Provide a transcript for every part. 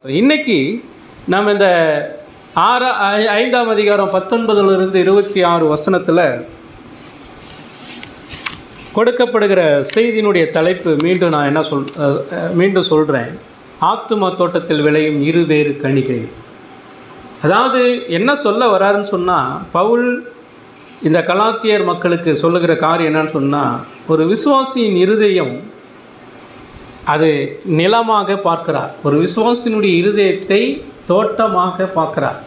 இன்னைக்கு நாம் இந்த 5ஆம் அதிகாரம் 19 26 வசனத்தில் கொடுக்கப்படுகிற செய்தியினுடைய தலைப்பு மீண்டும் சொல்கிறேன். ஆத்தும தோட்டத்தில் விளையும் இருவேறு கனிகள். அதாவது என்ன சொல்ல வராருன்னு சொன்னால், பவுல் இந்த கலாத்தியர் மக்களுக்கு சொல்லுகிற காரியம் என்னன்னு சொன்னால், ஒரு விசுவாசியின் இருதயம் அது நிலமாக பார்க்கிறார். ஒரு விசுவாசினுடைய இருதயத்தை தோட்டமாக பார்க்கிறார்.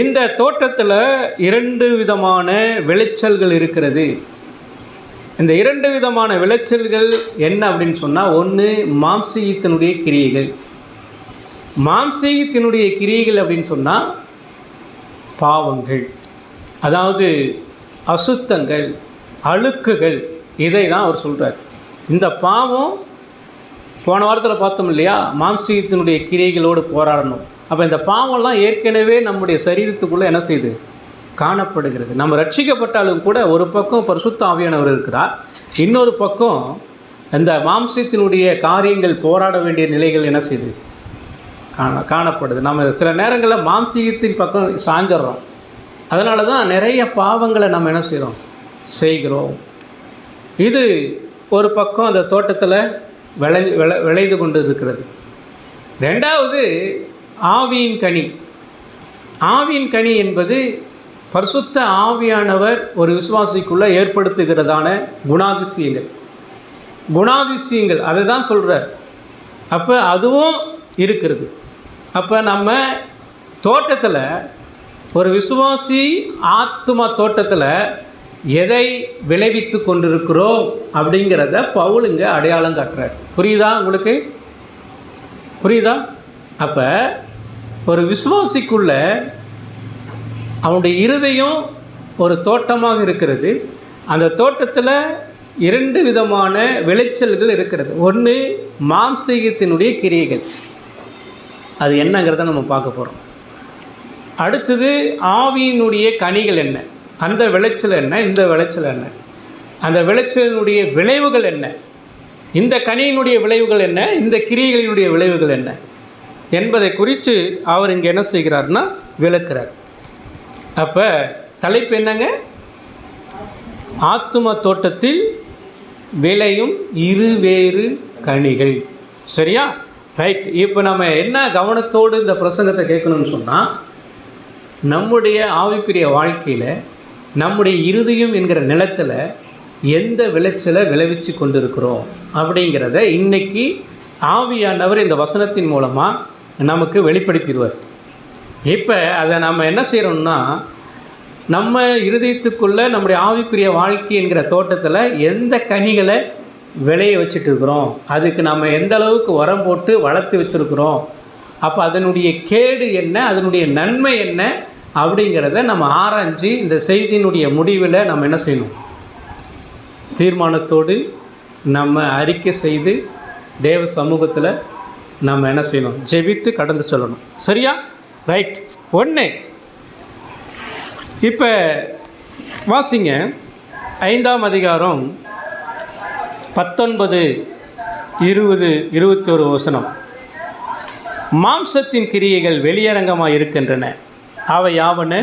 இந்த தோட்டத்தில் 2 விதமான விளைச்சல்கள் இருக்கிறது. இந்த 2 விதமான விளைச்சல்கள் என்ன அப்படின்னு சொன்னால், ஒன்று மாம்சீகத்தினுடைய கிரியைகள். மாம்சீகத்தினுடைய கிரியைகள் அப்படின்னு சொன்னால் பாவங்கள், அதாவது அசுத்தங்கள், அழுக்குகள், இதை தான் அவர் சொல்கிறார். இந்த பாவம் போன வாரத்தில் பார்த்தோம் இல்லையா, மாம்சீகத்தினுடைய கிரியைகளோடு போராடணும். அப்போ இந்த பாவம்லாம் ஏற்கனவே நம்முடைய சரீரத்துக்குள்ளே என்ன செய்யுது, காணப்படுகிறது. நம்ம ரட்சிக்கப்பட்டாலும் கூட ஒரு பக்கம் பரிசுத்த ஆவியானவர் இருக்கிறார், இன்னொரு பக்கம் இந்த மாம்சத்தினுடைய காரியங்கள் போராட வேண்டிய நிலைகள் என்ன செய்யுது, காணப்படுது. நம்ம சில நேரங்களில் மாம்சீகத்தின் பக்கம் சாஞ்சிட்றோம். அதனால தான் நிறைய பாவங்களை நம்ம என்ன செய்கிறோம். இது ஒரு பக்கம் அந்த தோட்டத்தில் விளைந்து கொண்டு இருக்கிறது. ரெண்டாவது ஆவியின் கனி. ஆவியின் கனி என்பது பரிசுத்த ஆவியானவர் ஒரு விசுவாசிக்குள்ளே ஏற்படுத்துகிறதான குணாதிசயங்கள் அதை தான் சொல்கிறார். அப்போ அதுவும் இருக்கிறது. அப்போ நம்ம தோட்டத்தில் ஒரு விசுவாசி ஆத்தும தோட்டத்தில் எதை விளைவித்து கொண்டிருக்கிறோம் அப்படிங்கிறத பவுல் இங்கே அடையாளம் காட்டுறார். புரியுதா உங்களுக்கு? புரியுதா? அப்போ ஒரு விசுவாசிக்குள்ள அவனுடைய இருதயம் ஒரு தோட்டமாக இருக்கிறது. அந்த தோட்டத்தில் 2 விதமான விளைச்சல்கள் இருக்கிறது. ஒன்று மாம்சீகத்தினுடைய கிரியைகள், அது என்னங்கிறத நம்ம பார்க்க போகிறோம். அடுத்தது ஆவியினுடைய கனிகள் என்ன, அந்த விளைச்சல் என்ன, இந்த விளைச்சல் என்ன, அந்த விளைச்சலினுடைய விளைவுகள் என்ன, இந்த கனியினுடைய விளைவுகள் என்ன, இந்த கிரியைகளினுடைய விளைவுகள் என்ன என்பதை குறித்து அவர் இங்கே என்ன செய்கிறார்னா விளக்குறார். அப்போ தலைப்பு என்னங்க? ஆத்தும தோட்டத்தில் விளையும் இருவேறு கனிகள். சரியா? ரைட். இப்போ நம்ம என்ன கவனத்தோடு இந்த பிரசங்கத்தை கேட்கணும்னு சொன்னால், நம்முடைய ஆவிக்குரிய வாழ்க்கையில் நம்முடைய இருதயம் என்கிற நிலத்தில் எந்த விளைச்சலை விளைவிச்சு கொண்டிருக்கிறோம் அப்படிங்கிறத இன்றைக்கி ஆவியானவர் இந்த வசனத்தின் மூலமாக நமக்கு வெளிப்படுத்திடுவார். இப்போ அதை நம்ம என்ன செய்கிறோம்னா, நம்ம இருதயத்துக்குள்ளே நம்முடைய ஆவிக்குரிய வாழ்க்கை என்கிற தோட்டத்தில் எந்த கனிகளை விளைய வச்சுட்டு இருக்கிறோம், அதுக்கு நம்ம எந்த அளவுக்கு உரம் போட்டு வளர்த்து வச்சுருக்கிறோம், அப்போ அதனுடைய கேடு என்ன, அதனுடைய நன்மை என்ன அப்படிங்கிறத நம்ம ஆராய்ஞ்சு இந்த செய்தியினுடைய முடிவில் நம்ம என்ன செய்யணும், தீர்மானத்தோடு நம்ம அறிக்கை செய்து தேவ சமூகத்தில் நம்ம என்ன செய்யணும், ஜெபித்து கடந்து சொல்லணும். சரியா? ரைட். ஒன்று, இப்போ வாசிங்க 5ஆம் அதிகாரம் 19, 20, 21 வசனம். மாம்சத்தின் கிரியைகள் வெளியரங்கமாக இருக்கின்றன. அவை யாவன: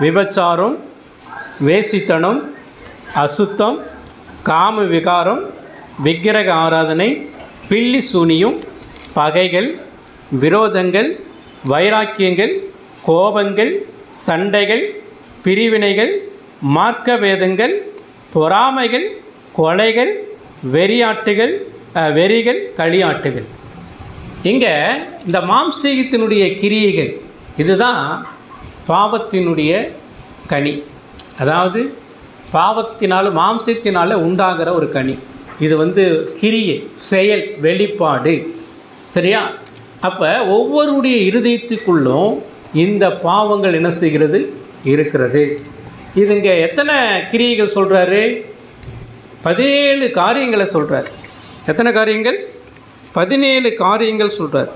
விபச்சாரம், வேசித்தனம், அசுத்தம், காம விகாரம், விக்கிரக ஆராதனை, பில்லி சூனியம், பகைகள், விரோதங்கள், வைராக்கியங்கள், கோபங்கள், சண்டைகள், பிரிவினைகள், மார்க்கபேதங்கள், பொறாமைகள், கொலைகள், வெறிகள், களியாட்டுகள். இங்கே இந்த மாம்சீகத்தினுடைய கிரியைகள், இதுதான் பாவத்தினுடைய கனி. அதாவது பாவத்தினால், மாம்சத்தினால் உண்டாகிற ஒரு கனி. இது கிரியை, செயல், வெளிப்பாடு. சரியா? அப்போ ஒவ்வொருடைய இருதயத்துக்குள்ளும் இந்த பாவங்கள் என்ன செய்கிறது, இருக்கிறது. இது இங்கே எத்தனை கிரியைகள் சொல்கிறாரு? 17 காரியங்களை சொல்கிறார். எத்தனை காரியங்கள்? 17 காரியங்கள் சொல்கிறார்.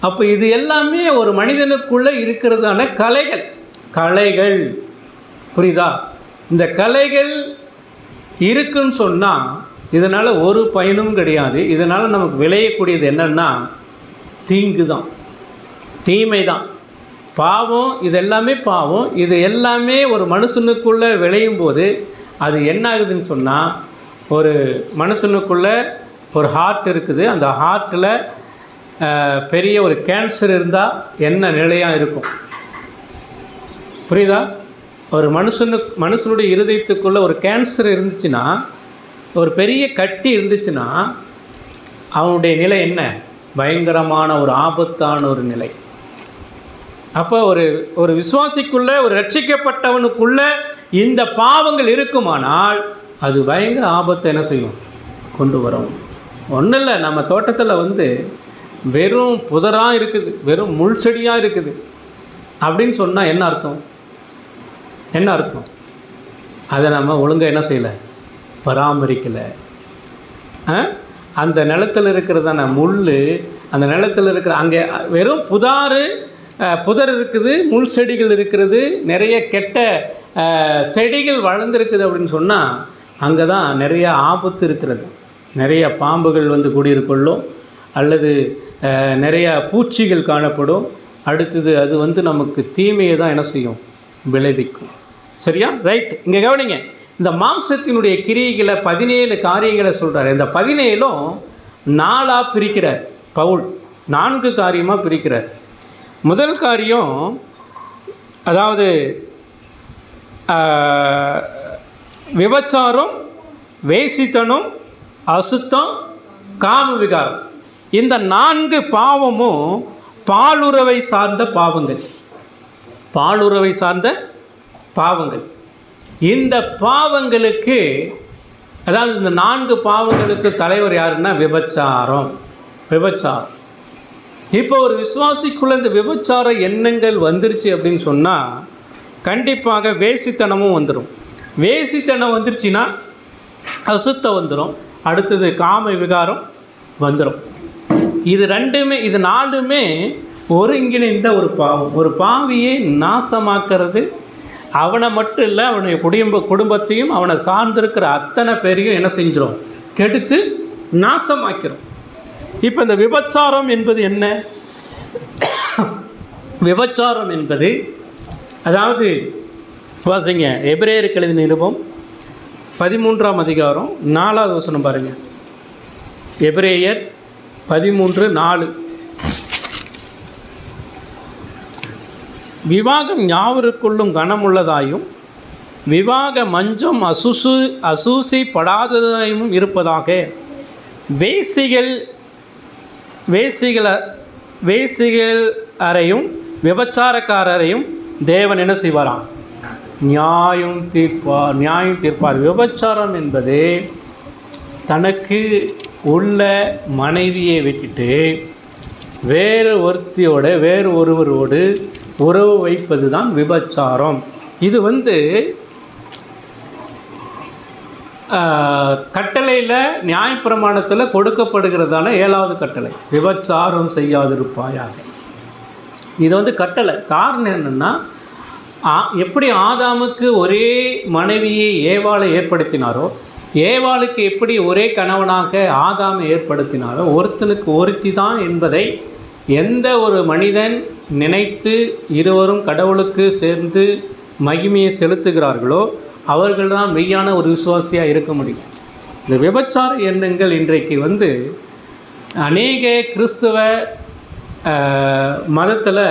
அப்போ இது எல்லாமே ஒரு மனிதனுக்குள்ளே இருக்கிறதான கலைகள். புரியுதா? இந்த கலைகள் இருக்குன்னு சொன்னால் இதனால் ஒரு பயனும் கிடையாது. இதனால் நமக்கு விளையக்கூடியது என்னென்னா, தீங்கு தான், தீமை தான். பாவம் இது எல்லாமே பாவம். இது எல்லாமே ஒரு மனுஷனுக்குள்ளே விளையும் போது அது என்ன ஆகுதுன்னு சொன்னால், ஒரு மனுஷனுக்குள்ளே ஒரு ஹார்ட் இருக்குது. அந்த ஹார்ட்டில் பெரிய ஒரு கேன்சர் இருந்தால் என்ன நிலையாக இருக்கும் புரியுதா? ஒரு மனுஷனுடைய இருதயத்துக்குள்ளே ஒரு கேன்சர் இருந்துச்சுன்னா, ஒரு பெரிய கட்டி இருந்துச்சுன்னா அவனுடைய நிலை என்ன? பயங்கரமான ஒரு ஆபத்தான ஒரு நிலை. அப்போ ஒரு விசுவாசிக்குள்ளே, ஒரு ரட்சிக்கப்பட்டவனுக்குள்ளே இந்த பாவங்கள் இருக்குமானால் அது பயங்கர ஆபத்தை என்ன செய்யும்? கொண்டு வரும். ஒன்றும் இல்லை, நம்ம தோட்டத்தில் வெறும் புதராக இருக்குது, வெறும் முள் செடியாக இருக்குது அப்படின்னு சொன்னால் என்ன அர்த்தம்? என்ன அர்த்தம்? அதை நம்ம ஒழுங்காக என்ன செய்யலை? பராமரிக்கலை. அந்த நிலத்தில் இருக்கிறதான முள், அந்த நிலத்தில் இருக்கிற அங்கே வெறும் புதர் இருக்குது, முள் செடிகள் இருக்கிறது, நிறைய கெட்ட செடிகள் வளர்ந்துருக்குது அப்படின்னு சொன்னால் அங்கே தான் நிறைய ஆபத்து இருக்கிறது. நிறைய பாம்புகள் குடியிருக்கொள்ளும், அல்லது நிறைய பூச்சிகள் காணப்படும். அடுத்தது அது நமக்கு தீமையை தான் என்ன செய்யும்? விளைவிக்கும். சரியா? ரைட். இங்கே கவனிங்க, இந்த மாம்சத்தினுடைய கிரியைகளை 17 காரியங்களை சொல்கிறார். இந்த 17ம் 4ஆக பிரிக்கிறார் பவுல். 4 காரியமாக பிரிக்கிறார். முதல் காரியம், அதாவது விபச்சாரம், வேசித்தனம், அசுத்தம், காம விகாரம். இந்த 4 பாவமும் பாலுறவை சார்ந்த பாவங்கள். பாலுறவை சார்ந்த பாவங்கள். இந்த பாவங்களுக்கு, அதாவது இந்த 4 பாவங்களுக்கு தலைவர் யாருன்னா விபச்சாரம். விபச்சாரம். இப்போ ஒரு விசுவாசிக்குள்ள இந்த விபச்சார எண்ணங்கள் வந்துருச்சு அப்படின்னு சொன்னால் கண்டிப்பாக வேசித்தனமும் வந்துடும். வேசித்தனம் வந்துருச்சுன்னா அசுத்தம் வந்துடும். அடுத்தது காம விகாரம் வந்துடும். இது 4மே ஒருங்கிணைந்த ஒரு பாவம். ஒரு பாவியை நாசமாக்கிறது அவனை மட்டும் இல்லை, அவனுடைய குடும்பத்தையும் அவனை சார்ந்திருக்கிற அத்தனை பேரையும் என்ன செஞ்சிடும்? கெடுத்து நாசமாக்கிறோம். இப்போ இந்த விபச்சாரம் என்பது என்ன? விபச்சாரம் என்பது, அதாவது வாசிங்க, எபிரேயருக்கு எழுதின நிருபம் 13ஆம் அதிகாரம் 4வது வசனம் பாருங்கள். எபிரேயர் 13:4. விவாகம் யாவருக்குள்ளும் கனமுள்ளதாயும் விவாக மஞ்சம் அசூசி படாததாயும் இருப்பதாக வேசிகள் அறையும் விபச்சாரக்காரரையும் தேவன் என்ன செய்வாராம்? நியாயம் தீர்ப்பார். விபச்சாரம் என்பது தனக்கு உள்ள மனைவியை விட்டுட்டு வேறு ஒருவரோடு உறவு வைப்பது தான் விபச்சாரம். இது கட்டளையில், நியாயப்பிரமாணத்தில் கொடுக்கப்படுகிறதான 7வது கட்டளை, விபச்சாரம் செய்யாதிருப்பாயாக. இது கட்டளை. காரணம் என்னென்னா, எப்படி ஆதாமுக்கு ஒரே மனைவியை ஏவாளை ஏற்படுத்தினாரோ, ஏவாளுக்கு எப்படி ஒரே கணவனாக ஆதாமை ஏற்படுத்தினாரோ, ஒருத்தனுக்கு ஒருத்தி தான் என்பதை எந்த ஒரு மனிதன் நினைத்து இருவரும் கடவுளுக்கு சேர்ந்து மகிமையை செலுத்துகிறார்களோ அவர்கள்தான் மெய்யான ஒரு விசுவாசியாக இருக்க முடியும். இந்த விபச்சார எண்ணங்கள் இன்றைக்கு அநேக கிறிஸ்துவ மதத்தில்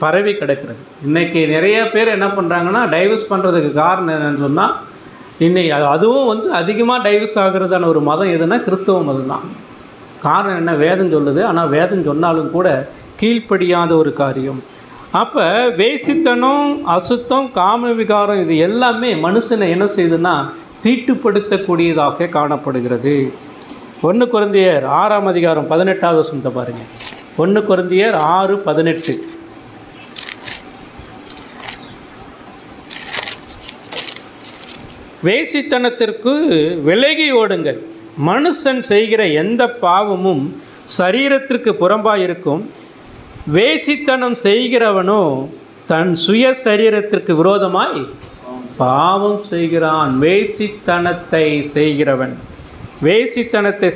பரவி கிடக்கிறது. இன்றைக்கி நிறைய பேர் என்ன பண்ணுறாங்கன்னா, டைவர்ஸ் பண்ணுறதுக்கு காரணம் என்னன்னு சொன்னால், இன்னைக்கு அதுவும் அதிகமாக டைவர்ஸ் ஆகிறதான ஒரு மதம் எதுனா கிறிஸ்தவ மதம் தான். காரணம் என்ன? வேதம் சொல்லுது. ஆனால் வேதம் சொன்னாலும் கூட கீழ்ப்படியாத ஒரு காரியம். அப்போ வேசித்தனம், அசுத்தம், காம விகாரம் இது எல்லாமே மனுஷனை என்ன செய்யுதுன்னா தீட்டுப்படுத்தக்கூடியதாக காணப்படுகிறது. 1 கொரிந்தியர் 6ஆம் அதிகாரம் 18வது வசனத்தை பாருங்கள். 1 கொரிந்தியர் 6:18. வேசித்தனத்திற்கு விலகி ஓடுங்கள். மனுஷன் செய்கிற எந்த பாவமும் சரீரத்திற்கு புறம்பாயிருக்கும். வேசித்தனம் செய்கிறவனோ தன் சுய சரீரத்திற்கு விரோதமாய் பாவம் செய்கிறான். வேசித்தனத்தை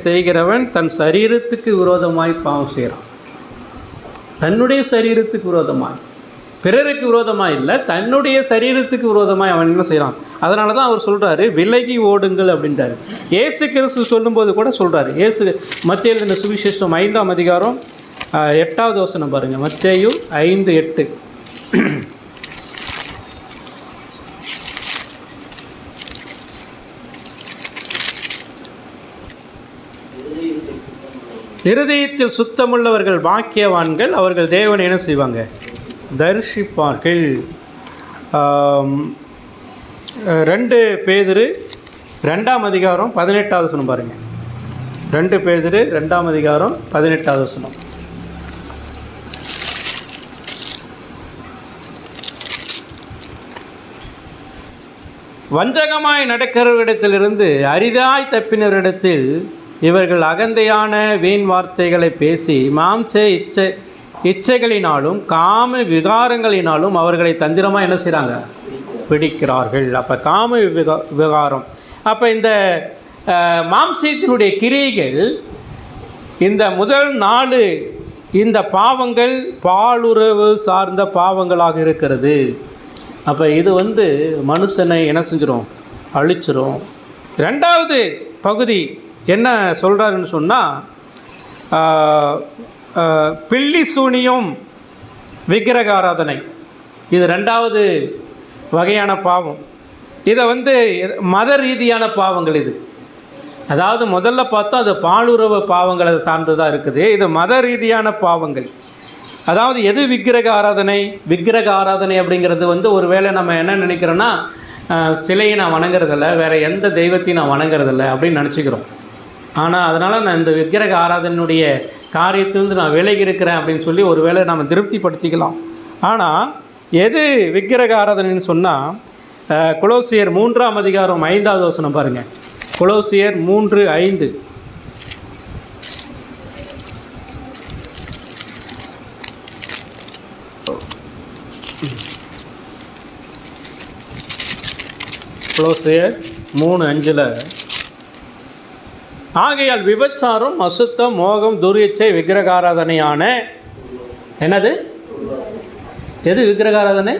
செய்கிறவன் தன் சரீரத்துக்கு விரோதமாய் பாவம் செய்கிறான். 1 கொரிந்தியர் தன்னுடைய சரீரத்துக்கு விரோதமாய், பிறருக்கு விரோதமாக இல்லை, தன்னுடைய சரீரத்துக்கு விரோதமாய் அவன் என்ன செய்கிறான். அதனால தான் அவர் சொல்கிறாரு விலகி ஓடுங்கள் அப்படின்றாரு. இயேசு கிறிஸ்து சொல்லும்போது கூட சொல்கிறாரு. இயேசு மத்தேயு எழுதின சுவிசேஷம் 5ஆம் அதிகாரம் 8வது வசனம் பாருங்கள். மத்தேயு 5:8. இருதயத்தில் சுத்தமுள்ளவர்கள் பாக்கியவான்கள், அவர்கள் தேவனை என்ன செய்வாங்க, தரிசிப்பார்கள். 2 பேதுரு 2ஆம் அதிகாரம் 18வது வசனம் பாருங்கள். 2 பேதுரு 2ஆம் அதிகாரம் 18வது வசனம். வஞ்சகமாய் நடக்கிறவரிடத்திலிருந்து அரிதாய் தப்பினவரிடத்தில் இவர்கள் அகந்தையான வீண் வார்த்தைகளை பேசி மாம்ச இச்சைகளினாலும் காம விகாரங்களினாலும் அவர்களை தந்திரமாக என்ன செய்கிறாங்க, பிடிக்கிறார்கள். அப்போ காம விகாரம், அப்போ இந்த மாம்சத்தினுடைய கிரியைகள், இந்த முதல் 4 இந்த பாவங்கள் பாலுறவு சார்ந்த பாவங்களாக இருக்கிறது. அப்போ இது மனுஷனை என்ன செஞ்சிடும், அழிச்சிரும். 2வது பகுதி என்ன சொல்கிறாருன்னு சொன்னால், பில்லி சூனியம் விக்கிரக ஆராதனை, இது 2வது வகையான பாவம். இதை மத ரீதியான பாவங்கள். இது அதாவது முதல்ல பார்த்தா அது பாலுறவு பாவங்களை சார்ந்ததாக இருக்குது. இது மத ரீதியான பாவங்கள். அதாவது எது விக்கிரக ஆராதனை? விக்கிரக ஆராதனை அப்படிங்கிறது ஒரு வேளை நம்ம என்ன நினைக்கிறோன்னா, சிலையை நான் வணங்குறதில்ல, வேறு எந்த தெய்வத்தையும் நான் வணங்குறதில்ல அப்படின்னு நினச்சிக்கிறோம். ஆனால் அதனால் நான் இந்த விக்கிரக ஆராதனையுடைய காரியத்திலிருந்து நான் விலகி இருக்கிறேன் அப்படின்னு சொல்லி ஒரு வேளை நம்ம திருப்திப்படுத்திக்கலாம். ஆனால் எது விக்கிரக ஆராதனைன்னு சொன்னால், கொலோசியர் 3ஆம் அதிகாரம் 5வது வசனம் பாருங்கள். கொலோசியர் 3:5. கொலோசியர் 3:5. ஆகையால் விபச்சாரம், அசுத்தம், மோகம், துரியச்சை, விக்கிரகாராதனையான என்னது, எது விக்கிரகாராதனை?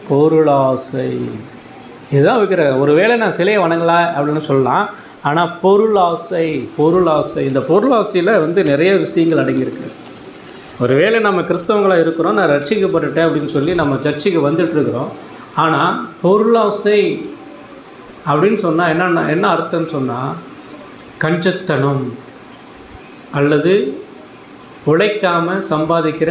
பொருளாசை. இதுதான் விக்கிரகம். ஒருவேளை நான் சிலையை வணங்கல அப்படின்னு சொல்லலாம். ஆனால் பொருளாசை, இந்த பொருளாசையில் நிறைய விஷயங்கள் அடங்கியிருக்கு. ஒருவேளை நம்ம கிறிஸ்தவங்களாக இருக்கிறோம், நான் ரட்சிக்கப்பட்டுட்டேன் அப்படின்னு சொல்லி நம்ம சர்ச்சுக்கு வந்துட்டுருக்குறோம். ஆனால் பொருளாசை அப்படின்னு சொன்னால் என்ன அர்த்தம்னு சொன்னால், கஞ்சத்தனம் அல்லது உழைக்காமல் சம்பாதிக்கிற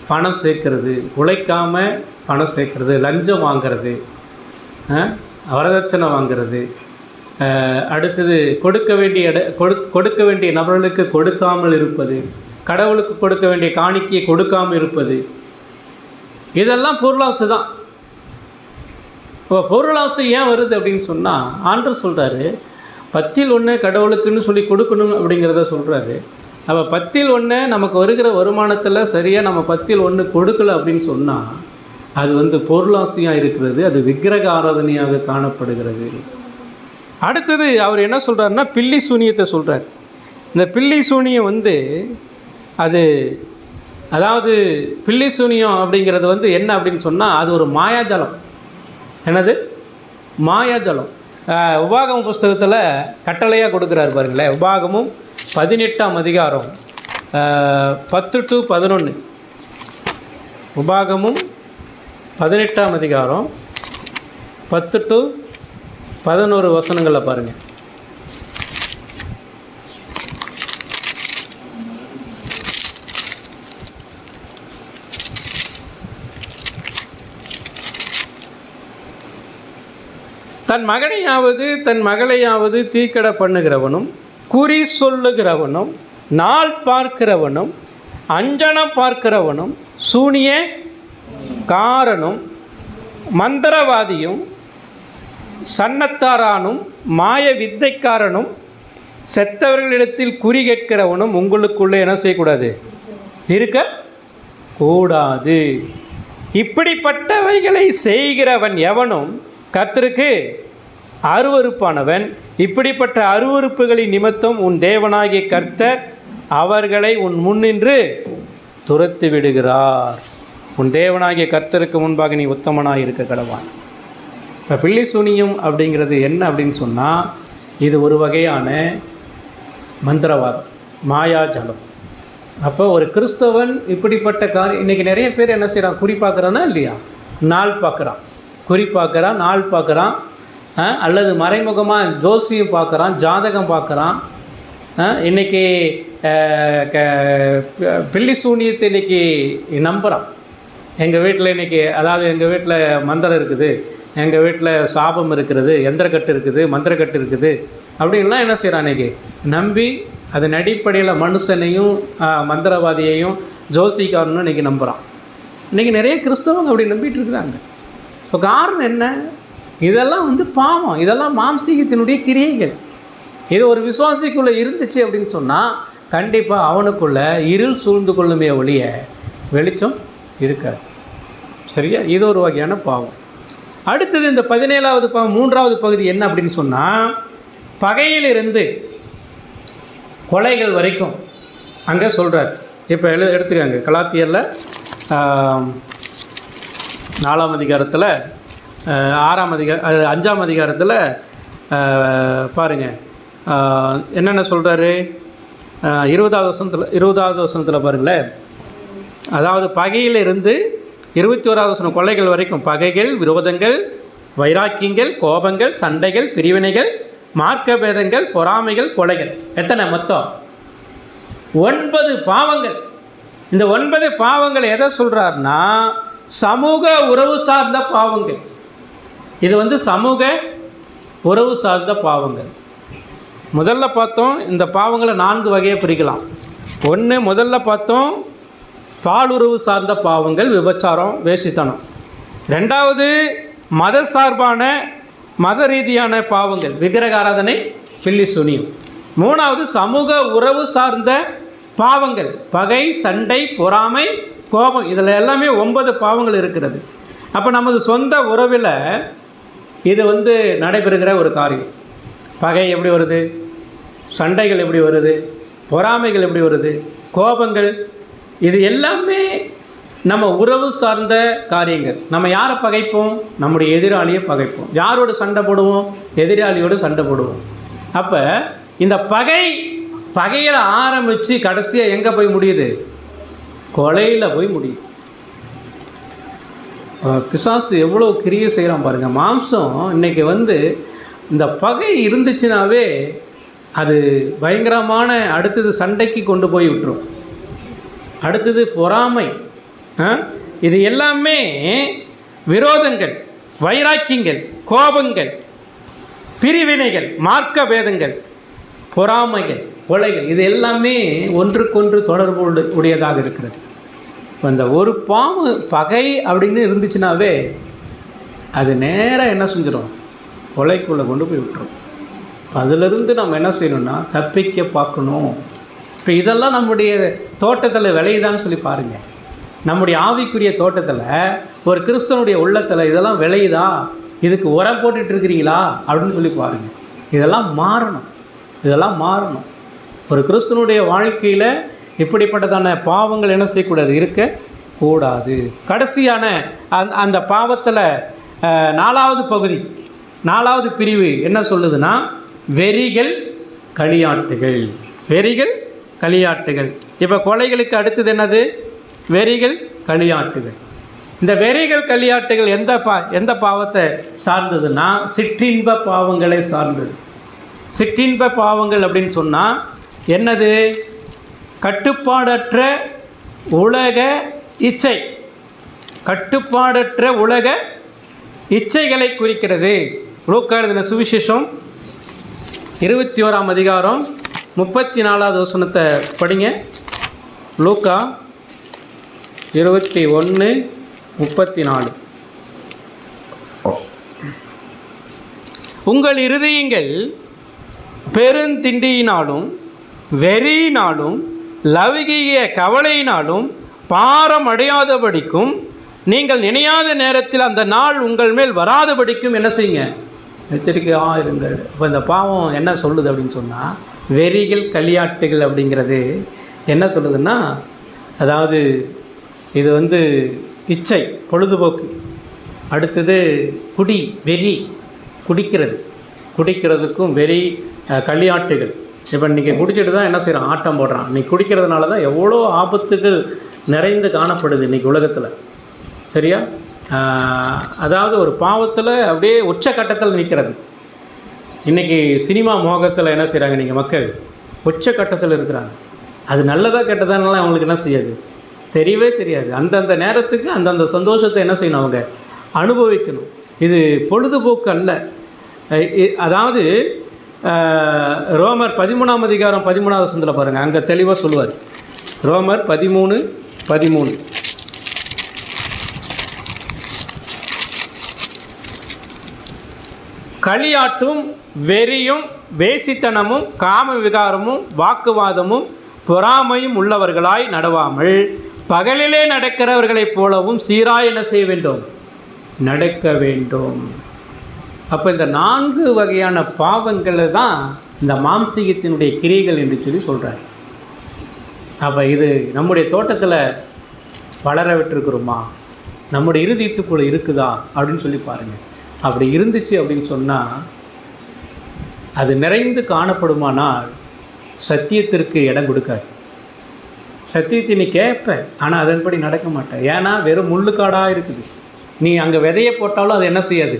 பணம் சேர்க்கறது, உழைக்காமல் பணம் சேர்க்கறது, லஞ்சம் வாங்கிறது, வரதட்சணை வாங்கிறது, அடுத்தது கொடுக்க வேண்டிய நபர்களுக்கு கொடுக்காமல் இருப்பது, கடவுளுக்கு கொடுக்க வேண்டிய காணிக்கையை கொடுக்காமல் இருப்பது, இதெல்லாம் பொருளாசை தான். இப்போ பொருளாசை ஏன் வருது அப்படின்னு சொன்னால், ஆண்டவர் சொல்கிறாரு 10ல் 1 கடவுளுக்குன்னு சொல்லி கொடுக்கணும் அப்படிங்கிறத சொல்கிறாரு. அப்போ 10ல் 1 நமக்கு வருகிற வருமானத்தில் சரியாக நம்ம 10ல் 1 கொடுக்கல அப்படின்னு சொன்னால் அது பொருளாசையாக இருக்கிறது, அது விக்கிரக ஆராதனையாக காணப்படுகிறது. அடுத்தது அவர் என்ன சொல்கிறாருன்னா, பில்லி சூனியத்தை சொல்கிறார். இந்த பில்லி சூனியம் அது அதாவது பில்லி சூனியம் அப்படிங்கிறது என்ன அப்படின்னு சொன்னால், அது ஒரு மாயாஜலம். என்னது? மாயாஜலம். உபாகமம் புஸ்தகத்தில் கட்டளையாக கொடுக்குறாரு பாருங்களேன். உபாகமும் 18ஆம் அதிகாரம் 10-11. உபாகமும் 18ஆம் அதிகாரம் 10-11 வசனங்களில் பாருங்கள். தன் மகனையாவது தன் மகளையாவது தீக்கட பண்ணுகிறவனும், குறி சொல்லுகிறவனும், நாள் பார்க்கிறவனும், அஞ்சனம் பார்க்கிறவனும், சூனிய காரனும், மந்திரவாதியும், சன்னத்தாரானும், மாய வித்தைக்காரனும், செத்தவர்களிடத்தில் குறி கேட்கிறவனும் உங்களுக்குள்ளே என்ன செய்யக்கூடாது? இருக்க கூடாது. இப்படிப்பட்டவைகளை செய்கிறவன் எவனும் கர்த்தருக்கு அருவருப்பானவன். இப்படிப்பட்ட அருவருப்புகளின் நிமித்தம் உன் தேவனாகிய கர்த்தர் அவர்களை உன் முன்னின்று துரத்தி விடுகிறார். உன் தேவனாகிய கர்த்தருக்கு முன்பாக நீ உத்தமனாக இருக்க கடவாய். இப்போ பில்லி சூனியம் அப்படிங்கிறது என்ன அப்படின்னு சொன்னால், இது ஒரு வகையான மந்திரவாதம், மாயாஜலம். அப்போ ஒரு கிறிஸ்தவன் இப்படிப்பட்ட காரியம், இன்றைக்கி நிறைய பேர் என்ன செய்கிறான், குறி பார்க்குறானா இல்லையா, நாள் பார்க்குறான், குறி பார்க்குறான், நாள் பார்க்குறான், அல்லது மறைமுகமாக ஜோசியம் பார்க்குறான், ஜாதகம் பார்க்குறான். இன்றைக்கி பில்லி சூனியத்தை இன்றைக்கி நம்புகிறான். எங்கள் வீட்டில் இன்றைக்கி, அதாவது எங்கள் வீட்டில் மந்திரம் இருக்குது, எங்கள் வீட்டில் சாபம் இருக்கிறது, எந்திரக்கட்டு இருக்குது, மந்திரக்கட்டு இருக்குது அப்படின்லாம் என்ன செய்கிறான் இன்றைக்கி நம்பி, அதன் அடிப்படையில் மனுஷனையும் மந்திரவாதியையும் ஜோசிக்காரனும் இன்றைக்கி நம்புகிறான். இன்றைக்கி நிறைய கிறிஸ்தவங்க அப்படி நம்பிட்டு இருக்கிறாங்க. இப்போ காரணம் என்ன? இதெல்லாம் பாவம், இதெல்லாம் மாம்சீகத்தினுடைய கிரியைகள். இது ஒரு விசுவாசிக்குள்ளே இருந்துச்சு அப்படின்னு சொன்னால் கண்டிப்பாக அவனுக்குள்ளே இருள் சூழ்ந்து கொள்ளுமே ஒழிய வெளிச்சம் இருக்காது. சரியா? இது ஒரு வகையான பாவம். அடுத்தது இந்த 17வது பாவம், 3வது பகுதி என்ன அப்படின்னு சொன்னால், பகையிலிருந்து கொலைகள் வரைக்கும் அங்கே சொல்கிறார். இப்போ எடுத்துக்கங்க, கலாத்தியரில் 4ஆம் அதிகாரத்தில் 5ஆம் அதிகாரத்தில் பாருங்கள் என்னென்ன சொல்கிறாரு. 20வது வசனத்தில் பாருங்களேன். அதாவது பகையிலிருந்து 21வது வசனம் கொலைகள் வரைக்கும், பகைகள், விரோதங்கள், வைராக்கியங்கள், கோபங்கள், சண்டைகள், பிரிவினைகள், மார்க்கபேதங்கள், பொறாமைகள், கொலைகள். எத்தனை மொத்தம்? 9 பாவங்கள். இந்த 9 பாவங்கள் எதை சொல்கிறாருன்னா சமூக உறவு சார்ந்த பாவங்கள். இது சமூக உறவு சார்ந்த பாவங்கள். முதல்ல பார்த்தோம், இந்த பாவங்களை 4 வகையை பிரிக்கலாம். முதல்ல பார்த்தோம் பாலுறவு சார்ந்த பாவங்கள், விபச்சாரம், வேசித்தனம். 2வது மத சார்பான மத ரீதியான பாவங்கள், விக்கிரக ஆராதனை, பில்லி சூனியம். 3வது சமூக உறவு சார்ந்த பாவங்கள், பகை, சண்டை, பொறாமை, கோபம். இதில் எல்லாமே 9 பாவங்கள் இருக்கிறது. அப்போ நமது சொந்த உறவில் இது நடைபெறுகிற ஒரு காரியம். பகை எப்படி வருது, சண்டைகள் எப்படி வருது, பொறாமைகள் எப்படி வருது, கோபங்கள், இது எல்லாமே நம்ம உறவு சார்ந்த காரியங்கள். நம்ம யாரை பகைப்போம்? நம்முடைய எதிராளியை பகைப்போம். யாரோடு சண்டை போடுவோம்? எதிராளியோடு சண்டை போடுவோம். அப்போ இந்த பகையில் ஆரம்பித்து கடைசியாக எங்கே போய் முடியுது? கொலையில் போய் முடியுது. பிசாசு எவ்வளோ கிரியை செய்கிறான் பாருங்கள். மாம்சம் இன்றைக்கி இந்த பகை இருந்துச்சுனாவே அது பயங்கரமான, அடுத்தது சண்டைக்கு கொண்டு போய் விட்டுரும். அடுத்தது பொறாமை. இது எல்லாமே விரோதங்கள், வைராக்கியங்கள், கோபங்கள், பிரிவினைகள், மார்க்க பேதங்கள், பொறாமைகள், கொலைகள். இது எல்லாமே ஒன்றுக்கொன்று தொடர்பு உடையதாக இருக்கிறது. இப்போ இந்த ஒரு பகை அப்படின்னு இருந்துச்சுனாவே அது நேராக என்ன செஞ்சிடும்? கொலைக்குள்ளே கொண்டு போய் விட்டுரும். அதிலிருந்து நம்ம என்ன செய்யணும்னா தப்பிக்க பார்க்கணும். இப்போ இதெல்லாம் நம்முடைய தோட்டத்தில் விளையுதான்னு சொல்லி பாருங்கள். நம்முடைய ஆவிக்குரிய தோட்டத்தில், ஒரு கிறிஸ்தவனுடைய உள்ளத்தில் இதெல்லாம் விளையுதா, இதுக்கு உரம் போட்டுட்ருக்கிறீங்களா அப்படின்னு சொல்லி பாருங்கள். இதெல்லாம் மாறணும். ஒரு கிறிஸ்தவனுடைய வாழ்க்கையில் இப்படிப்பட்டதான பாவங்கள் என்ன செய்யக்கூடாது? இருக்கக்கூடாது. கடைசியான அந்த பாவத்தில் 4வது பகுதி, 4வது பிரிவு என்ன சொல்லுதுன்னா, வெறிகள், களியாட்டுகள். வெறிகள், களியாட்டுகள். இப்போ கொலைகளுக்கு அடுத்தது என்னது? வெறிகள், களியாட்டுகள். இந்த வெறிகள், களியாட்டுகள் எந்த பாவத்தை சார்ந்ததுன்னா சிற்றின்ப பாவங்களை சார்ந்தது. சிற்றின்ப பாவங்கள் அப்படின்னு சொன்னால் என்னது? கட்டுப்பாடற்ற உலக இச்சை. கட்டுப்பாடற்ற உலக இச்சைகளை குறிக்கிறது. லூக்கா எழுதின சுவிசேஷம் 21ஆம் அதிகாரம் 34வது வசனத்தை படிங்க. லூக்கா 21:34. உங்கள் இருதயங்கள் பெருந்திண்டியினாலும் வெறியினாலும் லௌகிக கவலையினாலும் பாரம் அடையாதபடிக்கும் நீங்கள் நினையாத நேரத்தில் அந்த நாள் உங்கள் மேல் வராதபடிக்கும் என்ன செய்யுங்க? எச்சரிக்கையாக இருங்கள். இப்போ இந்த பாவம் என்ன சொல்லுது அப்படின்னு சொன்னால், வெறிகள், களியாட்டுகள் அப்படிங்கிறது என்ன சொல்லுதுன்னா, அதாவது இது இச்சை, பொழுதுபோக்கு. அடுத்தது குடி, வெறி, குடிக்கிறதுக்கும் வெறி, களியாட்டுகள். இப்போ இன்றைக்கி குடிச்சிட்டு தான் என்ன செய்கிறான், ஆட்டம் போடுறான். இன்றைக்கி குடிக்கிறதுனால தான் எவ்வளோ ஆபத்துகள் நிறைந்து காணப்படுது இன்றைக்கி உலகத்தில். சரியா? அதாவது ஒரு பாவத்தில் அப்படியே உச்சக்கட்டத்தில் நிற்கிறது. இன்றைக்கி சினிமா மோகத்தில் என்ன செய்கிறாங்க, நீங்கள் மக்கள் உச்சக்கட்டத்தில் இருக்கிறாங்க. அது நல்லதாக கெட்டதானால அவங்களுக்கு என்ன செய்யாது, தெரியவே தெரியாது. அந்தந்த நேரத்துக்கு அந்தந்த சந்தோஷத்தை என்ன செய்யணும், அவங்க அனுபவிக்கணும். இது பொழுதுபோக்கு அல்ல. அதாவது ரோமர் 13ஆம் அதிகாரம் 13வது வசனத்தில் பாருங்கள், அங்கே தெளிவாக சொல்லுவார். ரோமர் 13:13 களியாட்டும் வெறியும் வேசித்தனமும் காம விகாரமும் வாக்குவாதமும் பொறாமையும் உள்ளவர்களாய் நடவாமல் பகலிலே நடக்கிறவர்களைப் போலவும் சீராய் என்ன செய்ய வேண்டும், நடக்க வேண்டும். அப்போ இந்த 4 வகையான பாவங்களை தான் இந்த மாம்சீகத்தினுடைய கிரியைகள் என்று சொல்லி சொல்கிறார். அப்போ இது நம்முடைய தோட்டத்தில் வளர விட்டுருக்குறோமா, நம்முடைய இருதயத்துக்குள்ளே இருக்குதா அப்படின்னு சொல்லி பாருங்கள். அப்படி இருந்துச்சு அப்படின்னு சொன்னால், அது நிறைந்து காணப்படுமானால் சத்தியத்திற்கு இடம் கொடுக்காது. சத்தியத்தை நீ கேட்ப, ஆனால் அதன்படி நடக்க மாட்டேன். ஏன்னா வெறும் முள்ளுக்காடாக இருக்குது. நீ அங்கே விதையை போட்டாலும் அது என்ன செய்யாது,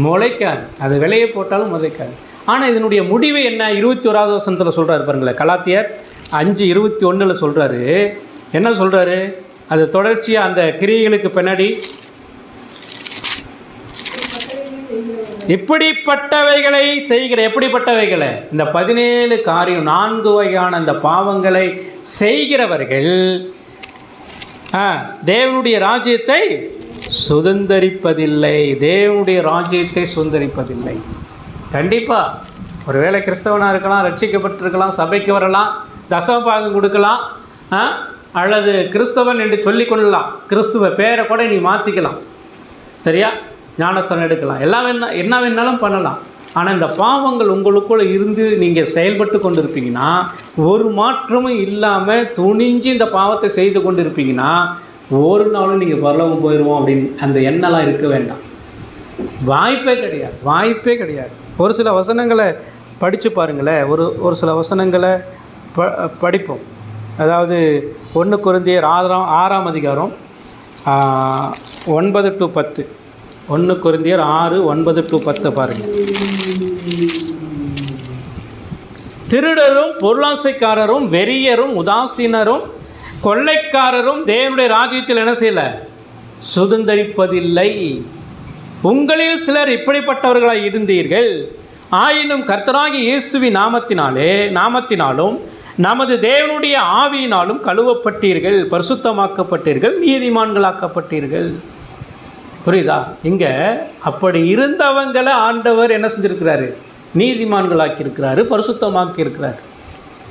முளைக்காது. அது விலையை போட்டாலும் முளைக்காது. ஆனால் இதனுடைய முடிவு என்ன, 21வது வசனத்தில் சொல்கிறாரு பாருங்களேன். கலாத்தியர் 5:21 சொல்கிறாரு. என்ன சொல்கிறாரு, அது தொடர்ச்சியாக அந்த கிரியைகளுக்கு பின்னாடி இப்படிப்பட்டவைகளை செய்கிற, எப்படிப்பட்டவைகளை, இந்த 17 காரியம் 4 வகையான அந்த பாவங்களை செய்கிறவர்கள் தேவனுடைய ராஜ்யத்தை சுதந்தரிப்பதில்லை. தேவனுடைய ராஜ்யத்தை சுதந்தரிப்பதில்லை. கண்டிப்பாக ஒருவேளை கிறிஸ்தவனாக இருக்கலாம், ரட்சிக்கப்பட்டிருக்கலாம், சபைக்கு வரலாம், தசமபாகம் கொடுக்கலாம், அல்லது கிறிஸ்தவன் என்று சொல்லிக்கொள்ளலாம். கிறிஸ்துவ பேரை கூட நீ மாற்றிக்கலாம். சரியா? ஞானஸ்தானம் எடுக்கலாம், என்ன வேணாலும் பண்ணலாம். ஆனால் இந்த பாவங்கள் உங்களுக்குள்ளே இருந்து நீங்கள் செயல்பட்டு கொண்டு இருப்பீங்கன்னா, ஒரு மாற்றமும் இல்லாமல் துணிஞ்சு இந்த பாவத்தை செய்து கொண்டு இருப்பீங்கன்னா, ஒரு நாளும் நீங்கள் பரலோகம் போயிடுவோம் அப்படின்னு அந்த எண்ணெல்லாம் இருக்க வேண்டாம். வாய்ப்பே கிடையாது. ஒரு சில வசனங்களை படித்து பாருங்களேன். ஒரு சில வசனங்களை படிப்போம். அதாவது 1 கொரிந்தியர் 6ஆம் அதிகாரம் 9-10. 1 கொரிந்தியர் 6:9-10 பாருங்கள். திருடரும் பொருளாசைக்காரரும் வெறியரும் உதாசீனரும் கொள்ளைக்காரரும் தேவனுடைய ராஜ்யத்தில் என்ன செய்யல, சுதந்தரிப்பதில்லை. உங்களில் சிலர் இப்படிப்பட்டவர்களாய் இருந்தீர்கள். ஆயினும் கர்த்தராகிய இயேசுவின் நாமத்தினாலும் நமது தேவனுடைய ஆவியினாலும் கழுவப்பட்டீர்கள், பரிசுத்தமாக்கப்பட்டீர்கள், நீதிமான்களாக்கப்பட்டீர்கள். புரியுதா? இங்கே அப்படி இருந்தவங்களை ஆண்டவர் என்ன செஞ்சுருக்கிறாரு, நீதிமான்களாக்கியிருக்கிறாரு, பரிசுத்தமாக்கியிருக்கிறாரு.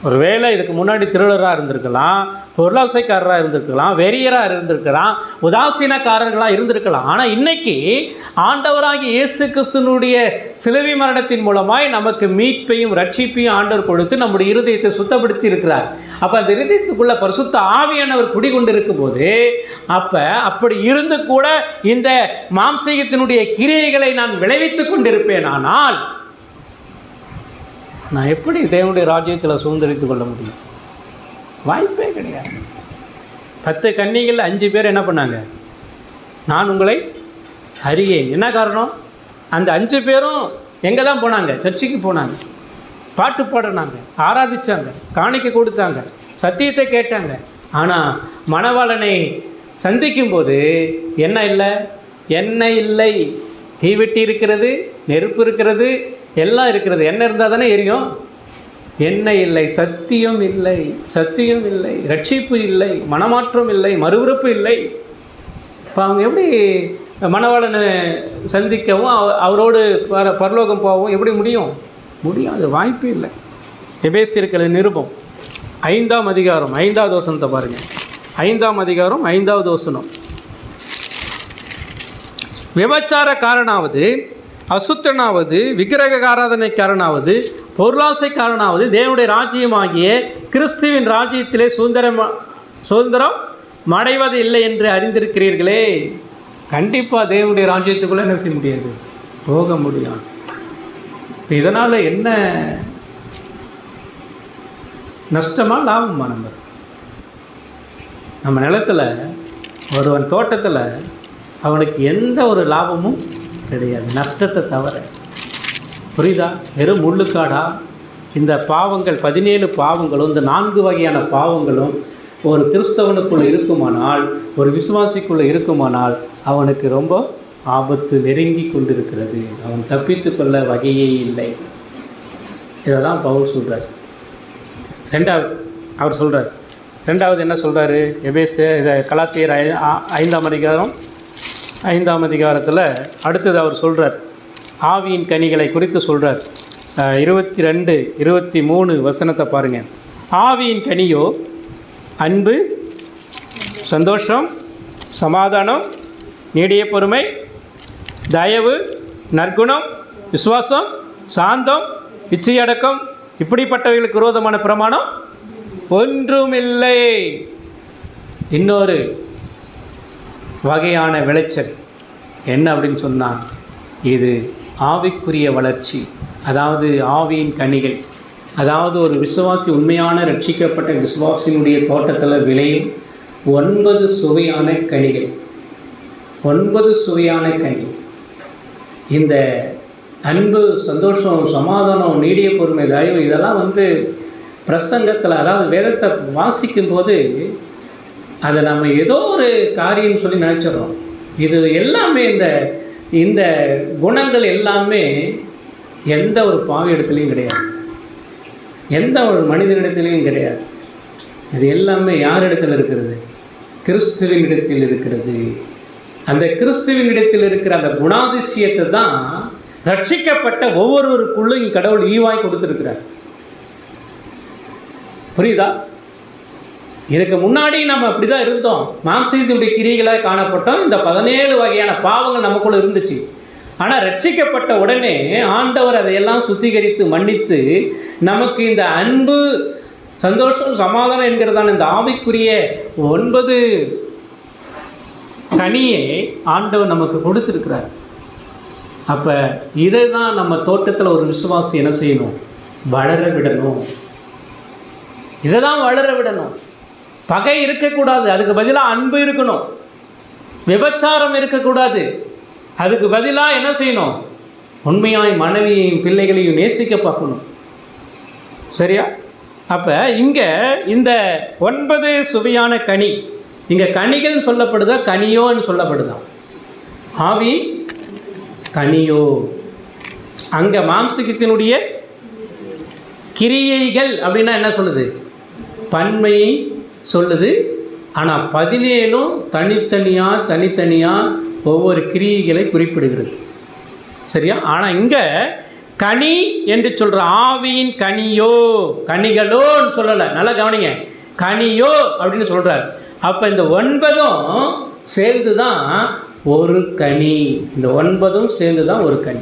ஒருவேளை இதுக்கு முன்னாடி திருடராக இருந்திருக்கலாம், பொருளாசைக்காரராக இருந்திருக்கலாம், வெறியராக இருந்திருக்கலாம், உதாசீனக்காரர்களாக இருந்திருக்கலாம். ஆனால் இன்னைக்கு ஆண்டவராகிய இயேசு கிறிஸ்துனுடைய சிலுவை மரணத்தின் மூலமாய் நமக்கு மீட்பையும் ரட்சிப்பையும் ஆண்டவர் கொடுத்து நம்முடைய இருதயத்தை சுத்தப்படுத்தி இருக்கிறார். அப்போ அந்த இருதயத்துக்குள்ள பரிசுத்த ஆவியானவர் குடிகொண்டு இருக்கும்போது, அப்படி இருந்து கூட இந்த மாம்சீகத்தினுடைய கிரியைகளை நான் விளைவித்து கொண்டிருப்பேன். ஆனால் நான் எப்படி தேவனுடைய ராஜ்யத்தில் சுதந்திரித்து கொள்ள முடியும்? வாய்ப்பே கிடையாது. 10 கன்னிகளில் 5 பேர் என்ன பண்ணாங்க, நான் உங்களை அறியேன். என்ன காரணம்? அந்த 5 பேரும் எங்கே தான் போனாங்க, சர்ச்சுக்கு போனாங்க, பாட்டு பாடினாங்க, ஆராதித்தாங்க, காணிக்கை கொடுத்தாங்க, சத்தியத்தை கேட்டாங்க. ஆனால் மணவாளனை சந்திக்கும்போது என்ன இல்லை, தீவெட்டி இருக்கிறது, நெருப்பு இருக்கிறது, எல்லாம் இருக்கிறது. எண்ணெய் இருந்தால் தானே எரியும். எண்ணெய் இல்லை, சத்தியம் இல்லை, ரட்சிப்பு இல்லை, மனமாற்றம் இல்லை, மறுபிறப்பு இல்லை. இப்போ அவங்க எப்படி மணவாளனை சந்திக்கவும் அவரோடு பரலோகம் போகவும் எப்படி முடியும்? முடியாது, வாய்ப்பே இல்லை. எபேசியர்கள் நிருபம் 5ஆம் அதிகாரம் 5வது வசனத்தை பாருங்கள். 5ஆம் அதிகாரம் 5வது வசனம். விபச்சாரக்காரனாவது, அசுத்தனாவது, விக்கிரக ஆராதனைக்காரனாவது, பொருளாசைக்காரனாவது தேவனுடைய ராஜ்யமாகிய கிறிஸ்துவின் ராஜ்யத்திலே சுதந்திரம் அடைவது இல்லை என்று அறிந்திருக்கிறீர்களே. கண்டிப்பாக தேவனுடைய ராஜ்யத்துக்குள்ளே என்ன செய்ய முடியாது, போக முடியும். இப்போ இதனால் என்ன நஷ்டமாக லாபமா? நம்ம நிலத்தில் ஒருவன் தோட்டத்தில் அவனுக்கு எந்த ஒரு லாபமும் கிடையாது, நஷ்டத்தை தவிர. புரியுதா? வெறும் முள்ளுக்காடா? இந்த பாவங்கள் 17 பாவங்களும், இந்த 4 வகையான பாவங்களும் ஒரு கிறிஸ்தவனுக்குள்ளே இருக்குமானால், ஒரு விசுவாசிக்குள்ளே இருக்குமானால், அவனுக்கு ரொம்ப ஆபத்து நெருங்கி கொண்டிருக்கிறது. அவன் தப்பித்து கொள்ள வகையே இல்லை. இதை தான் பவுல் சொல்கிறார். ரெண்டாவது அவர் சொல்கிறார், ரெண்டாவது என்ன சொல்கிறாரு? இதை கலாத்தியர் 5ஆம் அதிகாரம் 5ஆம் அதிகாரத்தில் அடுத்தது அவர் சொல்கிறார், ஆவியின் கனிகளை குறித்து சொல்கிறார். 22, 23 வசனத்தை பாருங்கள். ஆவியின் கனியோ அன்பு, சந்தோஷம், சமாதானம், நீடிய பொறுமை, தயவு, நற்குணம், விசுவாசம், சாந்தம், இச்சையடக்கம், இப்படிப்பட்டவைகளுக்கு விரோதமான பிரமாணம் ஒன்றுமில்லை. இன்னொரு வகையான விளைச்சல் என்ன அப்படின்னு சொன்னால், இது ஆவிக்குரிய வளர்ச்சி, அதாவது ஆவியின் கனிகள். அதாவது ஒரு விசுவாசி, உண்மையான ரட்சிக்கப்பட்ட விசுவாசியினுடைய தோட்டத்தில் விளையும் 9 சுவையான கனிகள். 9 சுவையான கனி. இந்த அன்பு, சந்தோஷம், சமாதானம், நீடிய பொறுமை, தயவு, இதெல்லாம் பிரசங்கத்தில், அதாவது வேதத்தை வாசிக்கும்போது அதை நம்ம ஏதோ ஒரு காரியம்னு சொல்லி நினச்சிடறோம். இது எல்லாமே இந்த குணங்கள் எல்லாமே எந்த ஒரு பாவி இடத்துலையும் கிடையாது, எந்த ஒரு மனிதனிடத்திலையும் கிடையாது. இது எல்லாமே யார் இடத்தில் இருக்கிறது? கிறிஸ்துவின் இடத்தில் இருக்கிறது. அந்த கிறிஸ்துவின் இடத்தில் இருக்கிற அந்த குணாதிசயத்தை தான் ரட்சிக்கப்பட்ட ஒவ்வொருவருக்குள்ளும் கடவுள் ஈவாய் கொடுத்துருக்கிறார். புரியுதா? இதுக்கு முன்னாடி நம்ம அப்படி தான் இருந்தோம், மாம்சத்தினுடைய கிரியைகளாக காணப்பட்டோம். இந்த 17 வகையான பாவங்கள் நமக்குள்ளே இருந்துச்சு. ஆனால் ரட்சிக்கப்பட்ட உடனே ஆண்டவர் அதையெல்லாம் சுத்திகரித்து மன்னித்து நமக்கு இந்த அன்பு, சந்தோஷம், சமாதானம் என்கிறதான இந்த ஆவிக்குரிய 9 கனியை ஆண்டவர் நமக்கு கொடுத்துருக்கிறார். அப்போ இதை தான் நம்ம தோட்டத்தில் ஒரு விசுவாசி என்ன செய்யணும்? வளர விடணும். இதை தான் வளர விடணும். பகை இருக்கக்கூடாது, அதுக்கு பதிலாக அன்பு இருக்கணும். விபச்சாரம் இருக்கக்கூடாது, அதுக்கு பதிலாக என்ன செய்யணும்? உண்மையாய் மனைவியையும் பிள்ளைகளையும் நேசிக்க பார்க்கணும். சரியா? அப்போ இங்கே இந்த 9 சுவையான கனி, இங்கே கனிகள் சொல்லப்படுதா, கனியோன்னு சொல்லப்படுதா? ஆவி கனியோ. அங்கே மாம்சத்தினுடைய கிரியைகள் அப்படின்னா என்ன சொல்லுது? பன்மையை சொல்லுது. ஆனால் 17 தனித்தனியாக ஒவ்வொரு கிரியைகளை குறிப்பிடுகிறது. சரியா? ஆனால் இங்கே கனி என்று சொல்கிற ஆவியின் கனியோ, கனிகளோன்னு சொல்லலை, நல்லா கவனிங்க, கனியோ அப்படின்னு சொல்கிறார். அப்போ இந்த 9 சேர்ந்து தான் ஒரு கனி. இந்த 9 சேர்ந்து தான் ஒரு கனி.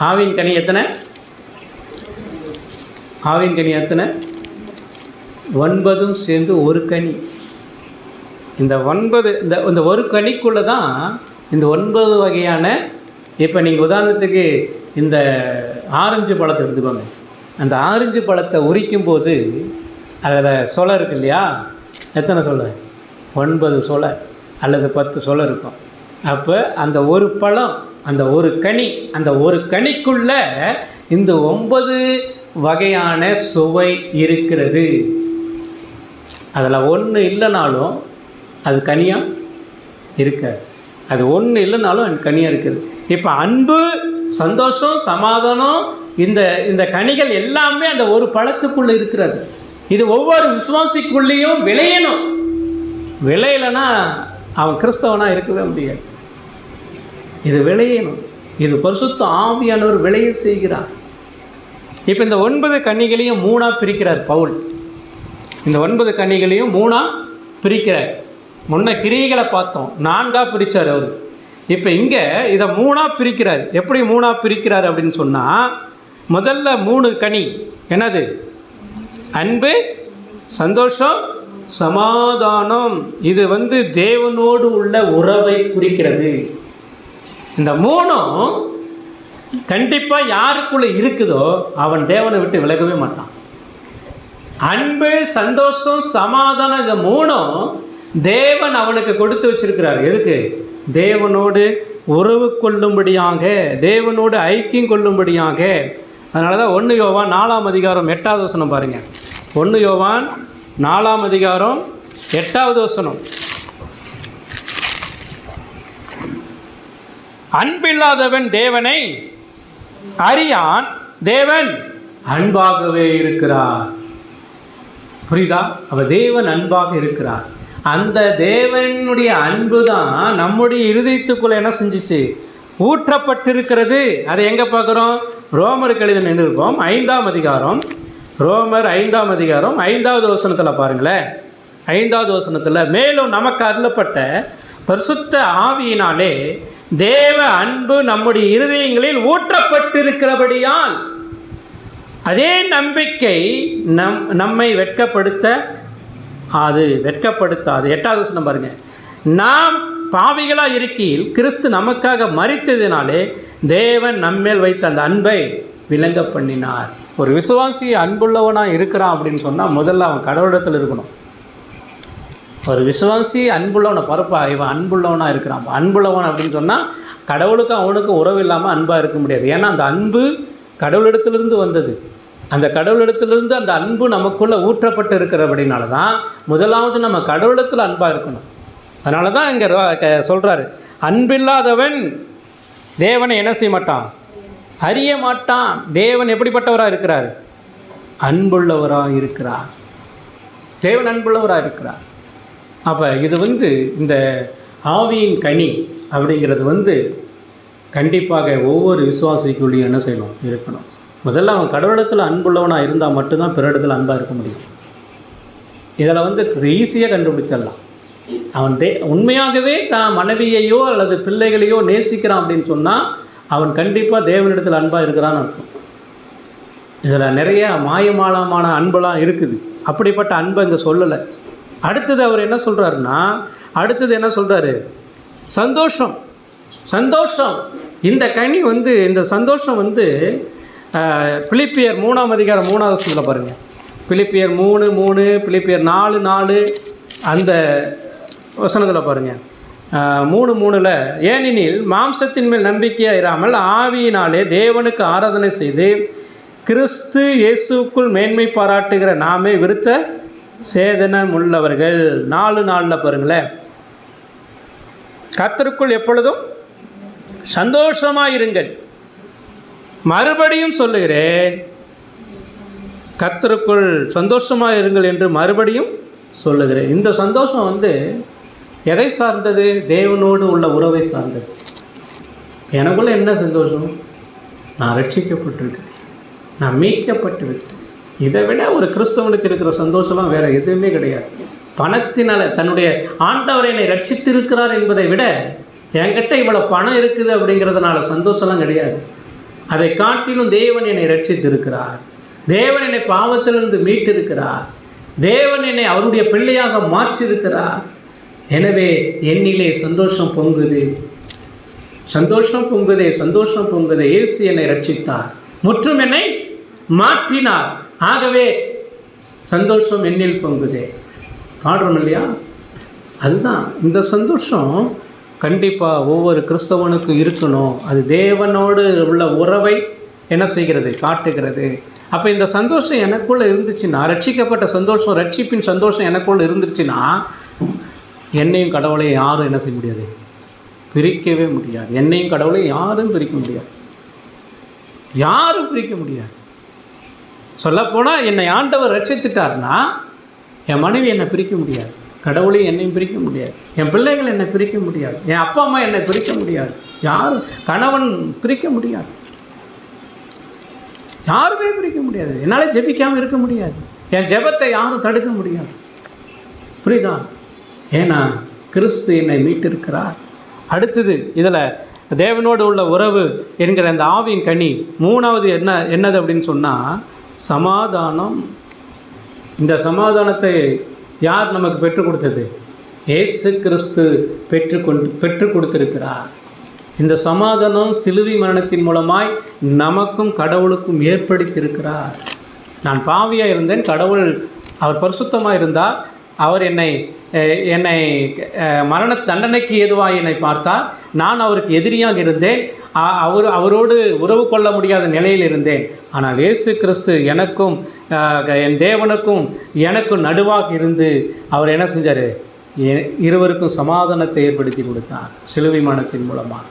ஆவியின் கனி எத்தனை? ஆவியின் கனி எத்தனை? 9 சேர்ந்து ஒரு கனி. இந்த 9 இந்த ஒரு கனிக்குள்ளே தான் இந்த 9 வகையான, இப்போ நீங்கள் உதாரணத்துக்கு இந்த ஆரஞ்சு பழத்தை எடுத்துக்கோங்க. அந்த ஆரஞ்சு பழத்தை உரிக்கும் போது அதில் சொலை இருக்கு இல்லையா? எத்தனை சொலை? 9 சொலை அல்லது 10 சொலை இருக்கும். அப்போ அந்த ஒரு பழம், அந்த ஒரு கனி, அந்த ஒரு கனிக்குள்ளே இந்த 9 வகையான சுவை இருக்கிறது. அதில் ஒன்று இல்லைனாலும் அது கனியாக இருக்காது. அது ஒன்று இல்லைனாலும் அது கனியாக இருக்குது. இப்போ அன்பு, சந்தோஷம், சமாதானம், இந்த கனிகள் எல்லாமே அந்த ஒரு பழத்துக்குள்ளே இருக்கிறது. இது ஒவ்வொரு விசுவாசிக்குள்ளேயும் விளையணும். விளையலைன்னா அவன் கிறிஸ்தவனாக இருக்கவே முடியாது. இது விளையணும். இது பரிசுத்த ஆவியானவர் விளைய செய்கிறார். இப்போ இந்த 9 கனிகளையும் 3 பிரிக்கிறார் பவுல். இந்த 9 கனிகளையும் 3 பிரிக்கிறார். முன்ன கிரியைகளை பார்த்தோம், 4 பிரித்தார் அவர். இப்போ இங்கே இதை 3 பிரிக்கிறார். எப்படி 3 பிரிக்கிறார் அப்படின்னு சொன்னால், முதல்ல 3 கனி என்னது? அன்பு, சந்தோஷம், சமாதானம், இது தேவனோடு உள்ள உறவை குறிக்கிறது. இந்த மூணும் கண்டிப்பாக யாருக்குள்ளே இருக்குதோ அவன் தேவனை விட்டு விலகவே மாட்டான். அன்பு, சந்தோஷம், சமாதானம், இந்த மூணும் தேவன் அவனுக்கு கொடுத்து வச்சிருக்கிறார். எதுக்கு? தேவனோடு உறவு கொள்ளும்படியாக, தேவனோடு ஐக்கியம் கொள்ளும்படியாக. அதனால தான் 1 யோவான் 4ஆம் அதிகாரம் 8வது வசனம் பாருங்கள். 1 யோவான் 4ஆம் அதிகாரம் 8வது வசனம். அன்பில்லாதவன் தேவனை அறியான், தேவன் அன்பாகவே இருக்கிறார். புரியுதா? அவ தேவன் அன்பாக இருக்கிறார். அந்த தேவனுடைய அன்பு தான் நம்முடைய இருதயத்துக்குள்ளே என்ன செஞ்சிச்சு? ஊற்றப்பட்டிருக்கிறது. அதை எங்கே பார்க்குறோம்? ரோமருக்கு எழுதின நிருபம் 5ஆம் அதிகாரம், ரோமர் 5ஆம் அதிகாரம் 5வது வசனத்தில் பாருங்களேன். 5வது வசனத்தில், மேலும் நமக்கு அருளப்பட்ட பரிசுத்த ஆவியினாலே தேவ அன்பு நம்முடைய இருதயங்களில் ஊற்றப்பட்டிருக்கிறபடியால் அதே நம்பிக்கை நம்மை வெட்கப்படுத்தாது. 8வது வசனம் பாருங்க. நாம் பாவிகளாக இருக்கையில் கிறிஸ்து நமக்காக மரித்ததினாலே தேவன் நம்மேல் வைத்த அந்த அன்பை விளங்க பண்ணினார். ஒரு விசுவாசி அன்புள்ளவனாக இருக்கிறான் அப்படின்னு சொன்னால் முதல்ல அவன் கடவுளிடத்தில் இருக்கணும். ஒரு விசுவாசி அன்புள்ளவனை பரப்பா, இவன் அன்புள்ளவனாக இருக்கிறான். அன்புள்ளவன் அப்படின்னு சொன்னால் கடவுளுக்கும் அவனுக்கும் உறவு இல்லாமல் அன்பாக இருக்க முடியாது. ஏன்னா அந்த அன்பு கடவுளிடத்திலிருந்து வந்தது. அந்த கடவுளிடத்திலிருந்து அந்த அன்பு நமக்குள்ளே ஊற்றப்பட்டு இருக்கிறபடினால தான் முதலாவது நம்ம கடவுளிடத்தில் அன்பாக இருக்கணும். அதனால தான் இங்கே சொல்கிறாரு, அன்பில்லாதவன் தேவனை என்ன செய்ய மாட்டான்? அறிய மாட்டான். தேவன் எப்படிப்பட்டவராக இருக்கிறார்? அன்புள்ளவராக இருக்கிறார். தேவன் அன்புள்ளவராக இருக்கிறார். அப்போ இது இந்த ஆவியின் கனி அப்படிங்கிறது கண்டிப்பாக ஒவ்வொரு விசுவாசிக்குள்ளேயும் என்ன செய்யணும்? இருக்கணும். முதல்ல அவன் கடவுளத்தில் அன்புள்ளவனாக இருந்தால் மட்டும்தான் பிறரிடத்தில் அன்பாக இருக்க முடியும். இதில் ஈஸியாக கண்டுபிடிச்சிடலாம். அவன் உண்மையாகவே தான் மனைவியையோ அல்லது பிள்ளைகளையோ நேசிக்கிறான் அப்படின்னு சொன்னால் அவன் கண்டிப்பாக தேவனிடத்தில் அன்பாக இருக்கிறான்னு அர்த்தம். இதில் நிறைய மாயமாலமான அன்பெல்லாம் இருக்குது. அப்படிப்பட்ட அன்பை இங்கே சொல்லலை. அடுத்தது அவர் என்ன சொல்கிறாருன்னா, என்ன சொல்கிறாரு? சந்தோஷம். சந்தோஷம், இந்த கனி இந்த சந்தோஷம் பிலிப்பியர் 3ஆம் அதிகாரம் 3வது வசனத்தில் பாருங்கள். பிலிப்பியர் 3:3, பிலிப்பியர் 4:4 அந்த வசனத்தில் பாருங்கள். 3:3, ஏனெனில் மாம்சத்தின் மேல் நம்பிக்கையாக இராமல் ஆவியினாலே தேவனுக்கு ஆராதனை செய்து கிறிஸ்து இயேசுக்குள் மேன்மை பாராட்டுகிற நாமே விருத்த சேதனம் உள்ளவர்கள். 4:4 பாருங்களேன். கர்த்தருக்குள் எப்பொழுதும் சந்தோஷமாயிருங்கள். மறுபடியும் சொல்லுகிறேன், கர்த்தருக்குள் சந்தோஷமாக இருங்கள் என்று மறுபடியும் சொல்லுகிறேன். இந்த சந்தோஷம் எதை சார்ந்தது? தேவனோடு உள்ள உறவை சார்ந்தது. எனக்குள்ள என்ன சந்தோஷம்? நான் ரட்சிக்கப்பட்டிருக்கேன், நான் மீட்கப்பட்டிருக்கேன். இதை விட ஒரு கிறிஸ்தவனுக்கு இருக்கிற சந்தோஷம்லாம் வேறு எதுவுமே கிடையாது. பணத்தினால் தன்னுடைய ஆண்டவர் என்னை ரட்சித்திருக்கிறார் என்பதை விட என்கிட்ட இவ்வளோ பணம் இருக்குது அப்படிங்கிறதுனால சந்தோஷம்லாம் கிடையாது. அதை காட்டிலும் தேவன் என்னை ரட்சித்திருக்கிறார், தேவன் என்னை பாவத்திலிருந்து மீட்டிருக்கிறார், தேவன் என்னை அவருடைய பிள்ளையாக மாற்றியிருக்கிறார். எனவே என்னிலே சந்தோஷம் பொங்குது, சந்தோஷம் பொங்குதே, சந்தோஷம் பொங்குதே. இயேசு என்னை ரட்சித்தார், முற்றும் என்னை மாற்றினார். ஆகவே சந்தோஷம் என்னில் பொங்குதே. பாடுறோம் இல்லையா? அதுதான் இந்த சந்தோஷம் கண்டிப்பாக ஒவ்வொரு கிறிஸ்தவனுக்கும் இருக்கணும். அது தேவனோடு உள்ள உறவை என்ன செய்கிறது? காட்டுகிறது. அப்போ இந்த சந்தோஷம் எனக்குள்ளே இருந்துச்சுன்னா, ரட்சிக்கப்பட்ட சந்தோஷம், ரட்சிப்பின் சந்தோஷம் எனக்குள்ளே இருந்துச்சுன்னா என்னையும் கடவுளையும் யாரும் என்ன செய்ய முடியாது? பிரிக்கவே முடியாது. என்னையும் கடவுளையும் யாரும் பிரிக்க முடியாது, யாரும் பிரிக்க முடியாது. சொல்லப்போனால் என்னை ஆண்டவர் ரட்சித்துட்டார்னா என் மனைவி என்னை பிரிக்க முடியாது, கடவுளையும் என்னையும் பிரிக்க முடியாது, என் பிள்ளைகள் என்னை பிரிக்க முடியாது, என் அப்பா அம்மா என்னை பிரிக்க முடியாது, யாரும் கணவன் பிரிக்க முடியாது, யாருமே பிரிக்க முடியாது. என்னால் ஜெபிக்காமல் இருக்க முடியாது, என் ஜெபத்தை யாரும் தடுக்க முடியாது. புரியுதா? ஏன்னா கிறிஸ்து என்னை மீட்டிருக்கிறார். அடுத்தது இதில் தேவனோடு உள்ள உறவு என்கிற அந்த ஆவியின் கனி மூணாவது என்னது அப்படின்னு சொன்னால் சமாதானம். இந்த சமாதானத்தை யார் நமக்கு பெற்றுக் கொடுத்தது? இயேசு கிறிஸ்து பெற்றுக் கொடுத்திருக்கிறார். இந்த சமாதானம் சிலுவை மரணத்தின் மூலமாய் நமக்கும் கடவுளுக்கும் ஏற்படுத்தியிருக்கிறார். நான் பாவியாக இருந்தேன், கடவுள் அவர் பரிசுத்தமாக இருந்தார். அவர் என்னை மரண தண்டனைக்கு ஏதுவாக என்னை பார்த்தார். நான் அவருக்கு எதிரியாக இருந்தேன். அவரோடு உறவு கொள்ள முடியாத நிலையில் இருந்தேன். ஆனால் இயேசு கிறிஸ்து எனக்கும் என் தேவனுக்கும் எனக்கும் நடுவாக இருந்து அவர் என்ன செஞ்சார்? இருவருக்கும் சமாதானத்தை ஏற்படுத்தி கொடுத்தார் சிலுவை மரணத்தின் மூலமாக.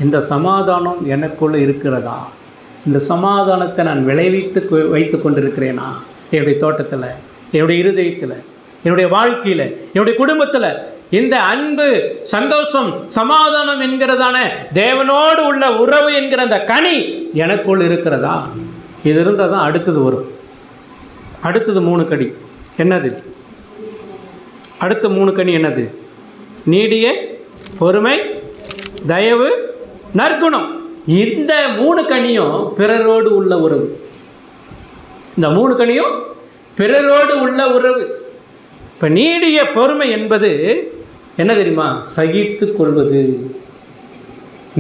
இந்த சமாதானம் எனக்குள்ளே இருக்கிறதா? இந்த சமாதானத்தை நான் வைத்து கொண்டிருக்கிறேனா? என்னுடைய தோட்டத்தில், என்னுடைய இருதயத்தில், என்னுடைய வாழ்க்கையில், என்னுடைய குடும்பத்தில் இந்த அன்பு, சந்தோஷம், சமாதானம் என்கிறதான தேவனோடு உள்ள உறவு என்கிற அந்த கனி எனக்குள் இருக்கிறதா? இது இருந்தால் தான் அடுத்தது வரும். அடுத்தது 3 கனி என்னது? அடுத்த 3 கனி என்னது? நீடிய பொறுமை, தயவு, நற்குணம். இந்த 3 கனியும் பிறரோடு உள்ள உறவு. இந்த 3 கனியும் பிறரோடு உள்ள உறவு. இப்போ நீடிய பொறுமை என்பது என்ன தெரியுமா? சகித்து கொள்வது.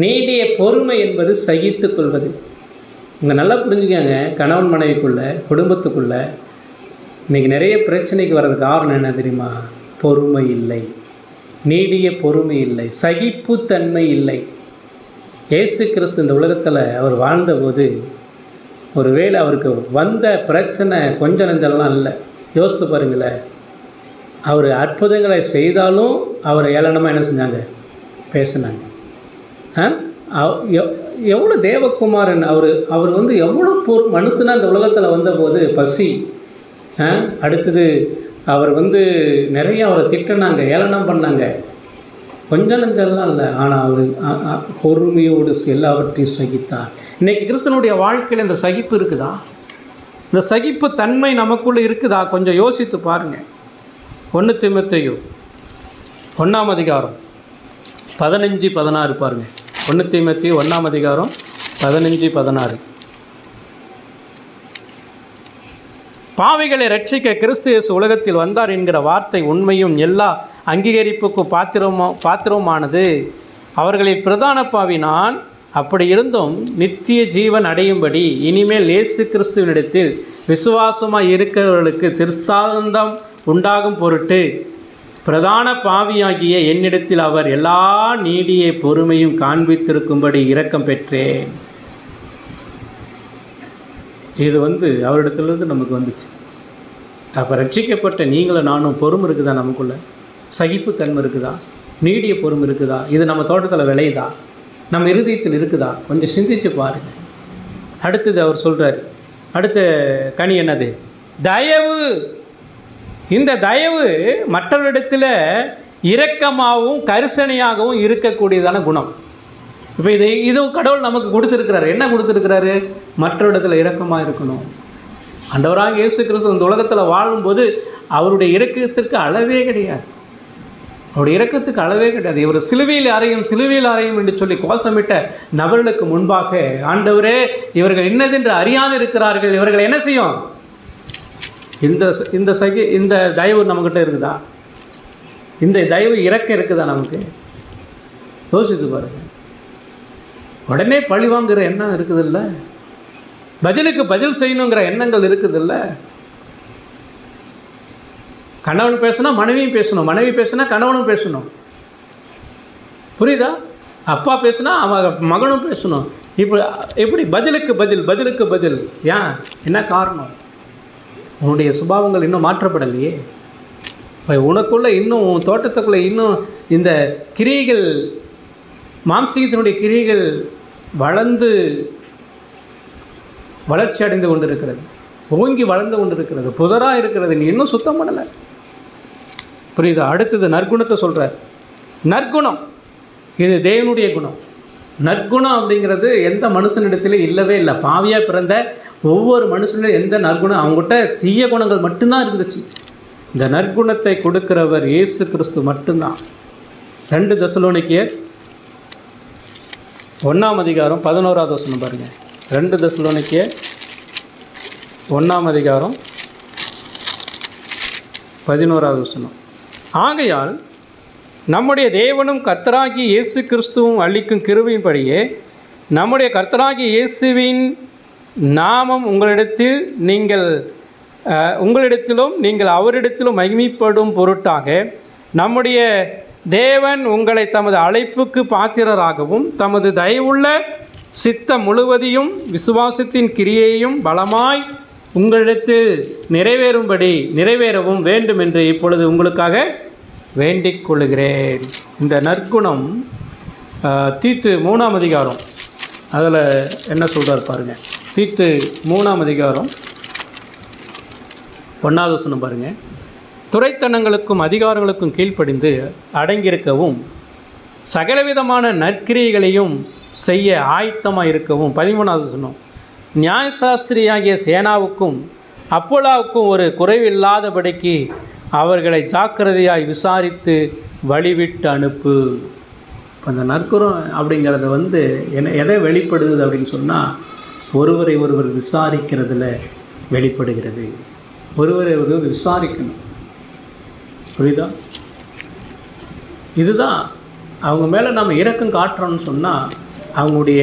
நீடிய பொறுமை என்பது சகித்து கொள்வது. இங்கே நல்லா புரிஞ்சுக்கங்க. கணவன் மனைவிக்குள்ளே, குடும்பத்துக்குள்ளே இன்றைக்கி நிறைய பிரச்சனைக்கு வர்றதுக்கு காரணம் என்ன தெரியுமா? பொறுமை இல்லை, நீடிய பொறுமை இல்லை, சகிப்புத்தன்மை இல்லை. இயேசு கிறிஸ்து இந்த உலகத்தில் அவர் வாழ்ந்தபோது ஒருவேளை அவருக்கு வந்த பிரச்சனை கொஞ்சம் நஞ்செல்லாம் இல்லை. யோசித்து பாருங்களேன். அவர் அற்புதங்களை செய்தாலும் அவரை ஏளனமாக என்ன செஞ்சாங்க? பேசினாங்க. எவ்வளோ தேவகுமாரன் அவர் எவ்வளோ மனுஷனாக இந்த உலகத்தில் வந்தபோது பசி, அடுத்தது அவர் நிறைய அவரை திட்டினாங்க, ஏளனம் பண்ணாங்க. கொஞ்சம் நஞ்செல்லாம் இல்லை. ஆனால் அவர் பொறுமையோடு எல்லாவற்றையும் சகித்தார். இன்றைக்கி கிறிஸ்தனுடைய வாழ்க்கையில் இந்த சகிப்பு இருக்குதா? இந்த சகிப்பு தன்மை நமக்குள்ளே இருக்குதா? கொஞ்சம் யோசித்து பாருங்கள். 1 தீமோத்தேயு 1ஆம் அதிகாரம் 15-16 பாருங்கள். 1 தீமோத்தேயு 1ஆம் அதிகாரம் 15-16. பாவிகளை ரட்சிக்க கிறிஸ்து இயேசு உலகத்தில் வந்தார் என்கிற வார்த்தை உண்மையும் எல்லா அங்கீகரிப்புக்கு பாத்திரமானது. அவர்களில் பிரதான பாவி நான். அப்படி இருந்தும் நித்திய ஜீவன் அடையும்படி இனிமேல் இயேசு கிறிஸ்துவனிடத்தில் விசுவாசமாக இருக்கிறவர்களுக்கு திருஸ்தாந்தம் உண்டாகும் பொருட்டு பிரதான பாவியாகிய என்னிடத்தில் அவர் எல்லா நீடிய பொறுமையும் காண்பித்திருக்கும்படி இரக்கம் பெற்றேன். இது அவரிடத்துலேருந்து நமக்கு வந்துச்சு. அப்போ ரட்சிக்கப்பட்ட நீங்களும் நானும் பொறுமை இருக்குதா? நமக்குள்ளே சகிப்புத்தன்மை இருக்குதா? நீடிய பொறுமை இருக்குதா? இது நம்ம தோட்டத்தில் விளையுதா? நம்ம இருதயத்தில் இருக்குதா? கொஞ்சம் சிந்திச்சு பாருங்கள். அடுத்தது அவர் சொல்கிறார், அடுத்த கனி என்னது? தயவு. இந்த தயவு மற்றவரிடத்தில் இரக்கமாகவும் கரிசனையாகவும் இருக்கக்கூடியதான குணம். இப்போ இது கடவுள் நமக்கு கொடுத்துருக்கிறாரு. என்ன கொடுத்துருக்கிறாரு? மற்றவரிடத்தில் இரக்கமாக இருக்கணும். ஆண்டவராக இயேசு கிறிஸ்து இந்த உலகத்தில் வாழும்போது அவருடைய இரக்கத்திற்கு அளவே கிடையாது. அவருடைய இரக்கத்துக்கு அளவே கிடையாது. இவர் சிலுவையில் அறையும் என்று சொல்லி கோஷமிட்ட நபர்களுக்கு முன்பாக, ஆண்டவரே இவர்கள் என்னதென்று அறியாது இருக்கிறார்கள், இவர்கள் என்ன செய்யும்? இந்த தயவு நம்மக்கிட்ட இருக்குதா? இந்த தயவு இறக்க இருக்குதா நமக்கு? யோசித்து பாருங்கள். உடனே பழிவாங்கிற எண்ணம் இருக்குதில்ல, பதிலுக்கு பதில் செய்யணுங்கிற எண்ணங்கள் இருக்குதில்ல. கணவன் பேசினா மனைவியும் பேசணும், மனைவி பேசினா கணவனும் பேசணும். புரியுதா? அப்பா பேசினா அவன் மகனும் பேசணும். எப்படி பதிலுக்கு பதில்? ஏன்? என்ன காரணம்? உன்னுடைய சுபாவங்கள் இன்னும் மாற்றப்படலையே. உனக்குள்ளே இன்னும் தோட்டத்துக்குள்ளே இன்னும் இந்த கிரியைகள், மாம்சீகத்தினுடைய கிரியைகள் வளர்ச்சி அடைந்து கொண்டிருக்கிறது, ஓங்கி வளர்ந்து கொண்டிருக்கிறது, புதராக இருக்கிறது. நீ இன்னும் சுத்தம் பண்ணலை. புரியுதா? அடுத்தது நற்குணத்தை சொல்கிறார். நற்குணம் இது தேவனுடைய குணம். நற்குணம் அப்படிங்கிறது எந்த மனுஷனிடத்திலும் இல்லவே இல்லை. பாவியாக பிறந்த ஒவ்வொரு மனுஷனும் எந்த நற்குணம், அவங்ககிட்ட தீய குணங்கள் மட்டும்தான் இருந்துச்சு. இந்த நற்குணத்தை கொடுக்கிறவர் இயேசு கிறிஸ்து மட்டும்தான். 2 தெசலோனிக்கேயர் 1ஆம் அதிகாரம் 11வது வசனம் பாருங்கள். 2 தெசலோனிக்கேயர் 1ஆம் அதிகாரம் 11வது வசனம். ஆகையால் நம்முடைய தேவனும் கர்த்தராகிய இயேசு கிறிஸ்துவும் அளிக்கும் கிருபையின்படியே நம்முடைய கர்த்தராகிய இயேசுவின் நாமம் உங்களிடத்திலும் நீங்கள் அவரிடத்திலும் மகிமைப்படும் பொருட்டாக நம்முடைய தேவன் உங்களை தமது அழைப்புக்கு பாத்திரராகவும் தமது தயவுள்ள சித்தம் முழுவதையும் விசுவாசத்தின் கிரியையும் பலமாய் உங்களிடத்தில் நிறைவேறவும் வேண்டும் என்று இப்பொழுது உங்களுக்காக வேண்டிக் கொள்கிறேன். இந்த நற்குணம் தீத்து 3ஆம் அதிகாரம் அதில் என்ன சொல்கிறார் பாருங்கள். தீத்து 3ஆம் அதிகாரம் 1வது வசனம் பாருங்கள். துரைத்தனங்களுக்கும் அதிகாரங்களுக்கும் கீழ்ப்படிந்து அடங்கியிருக்கவும் சகலவிதமான நற்கிரியைகளையும் செய்ய ஆயத்தமாக இருக்கவும். 13வது வசனம். நியாயசாஸ்திரியாகிய சேனாவுக்கும் அப்போலாவுக்கும் ஒரு குறைவில்லாதபடிக்கு அவர்களை ஜாக்கிரதையாய் விசாரித்து வழிவிட்டு அனுப்பு. இப்போ அந்த நற்குணம் அப்படிங்கிறது எதை வெளிப்படுது அப்படின்னு சொன்னால், ஒருவரை ஒருவர் விசாரிக்கிறதுல வெளிப்படுகிறது. ஒருவரை ஒருவர் விசாரிக்கணும். புரியுதா? இதுதான் அவங்க மேலே நம்ம இரக்கம் காட்டுறோம்னு சொன்னால், அவங்களுடைய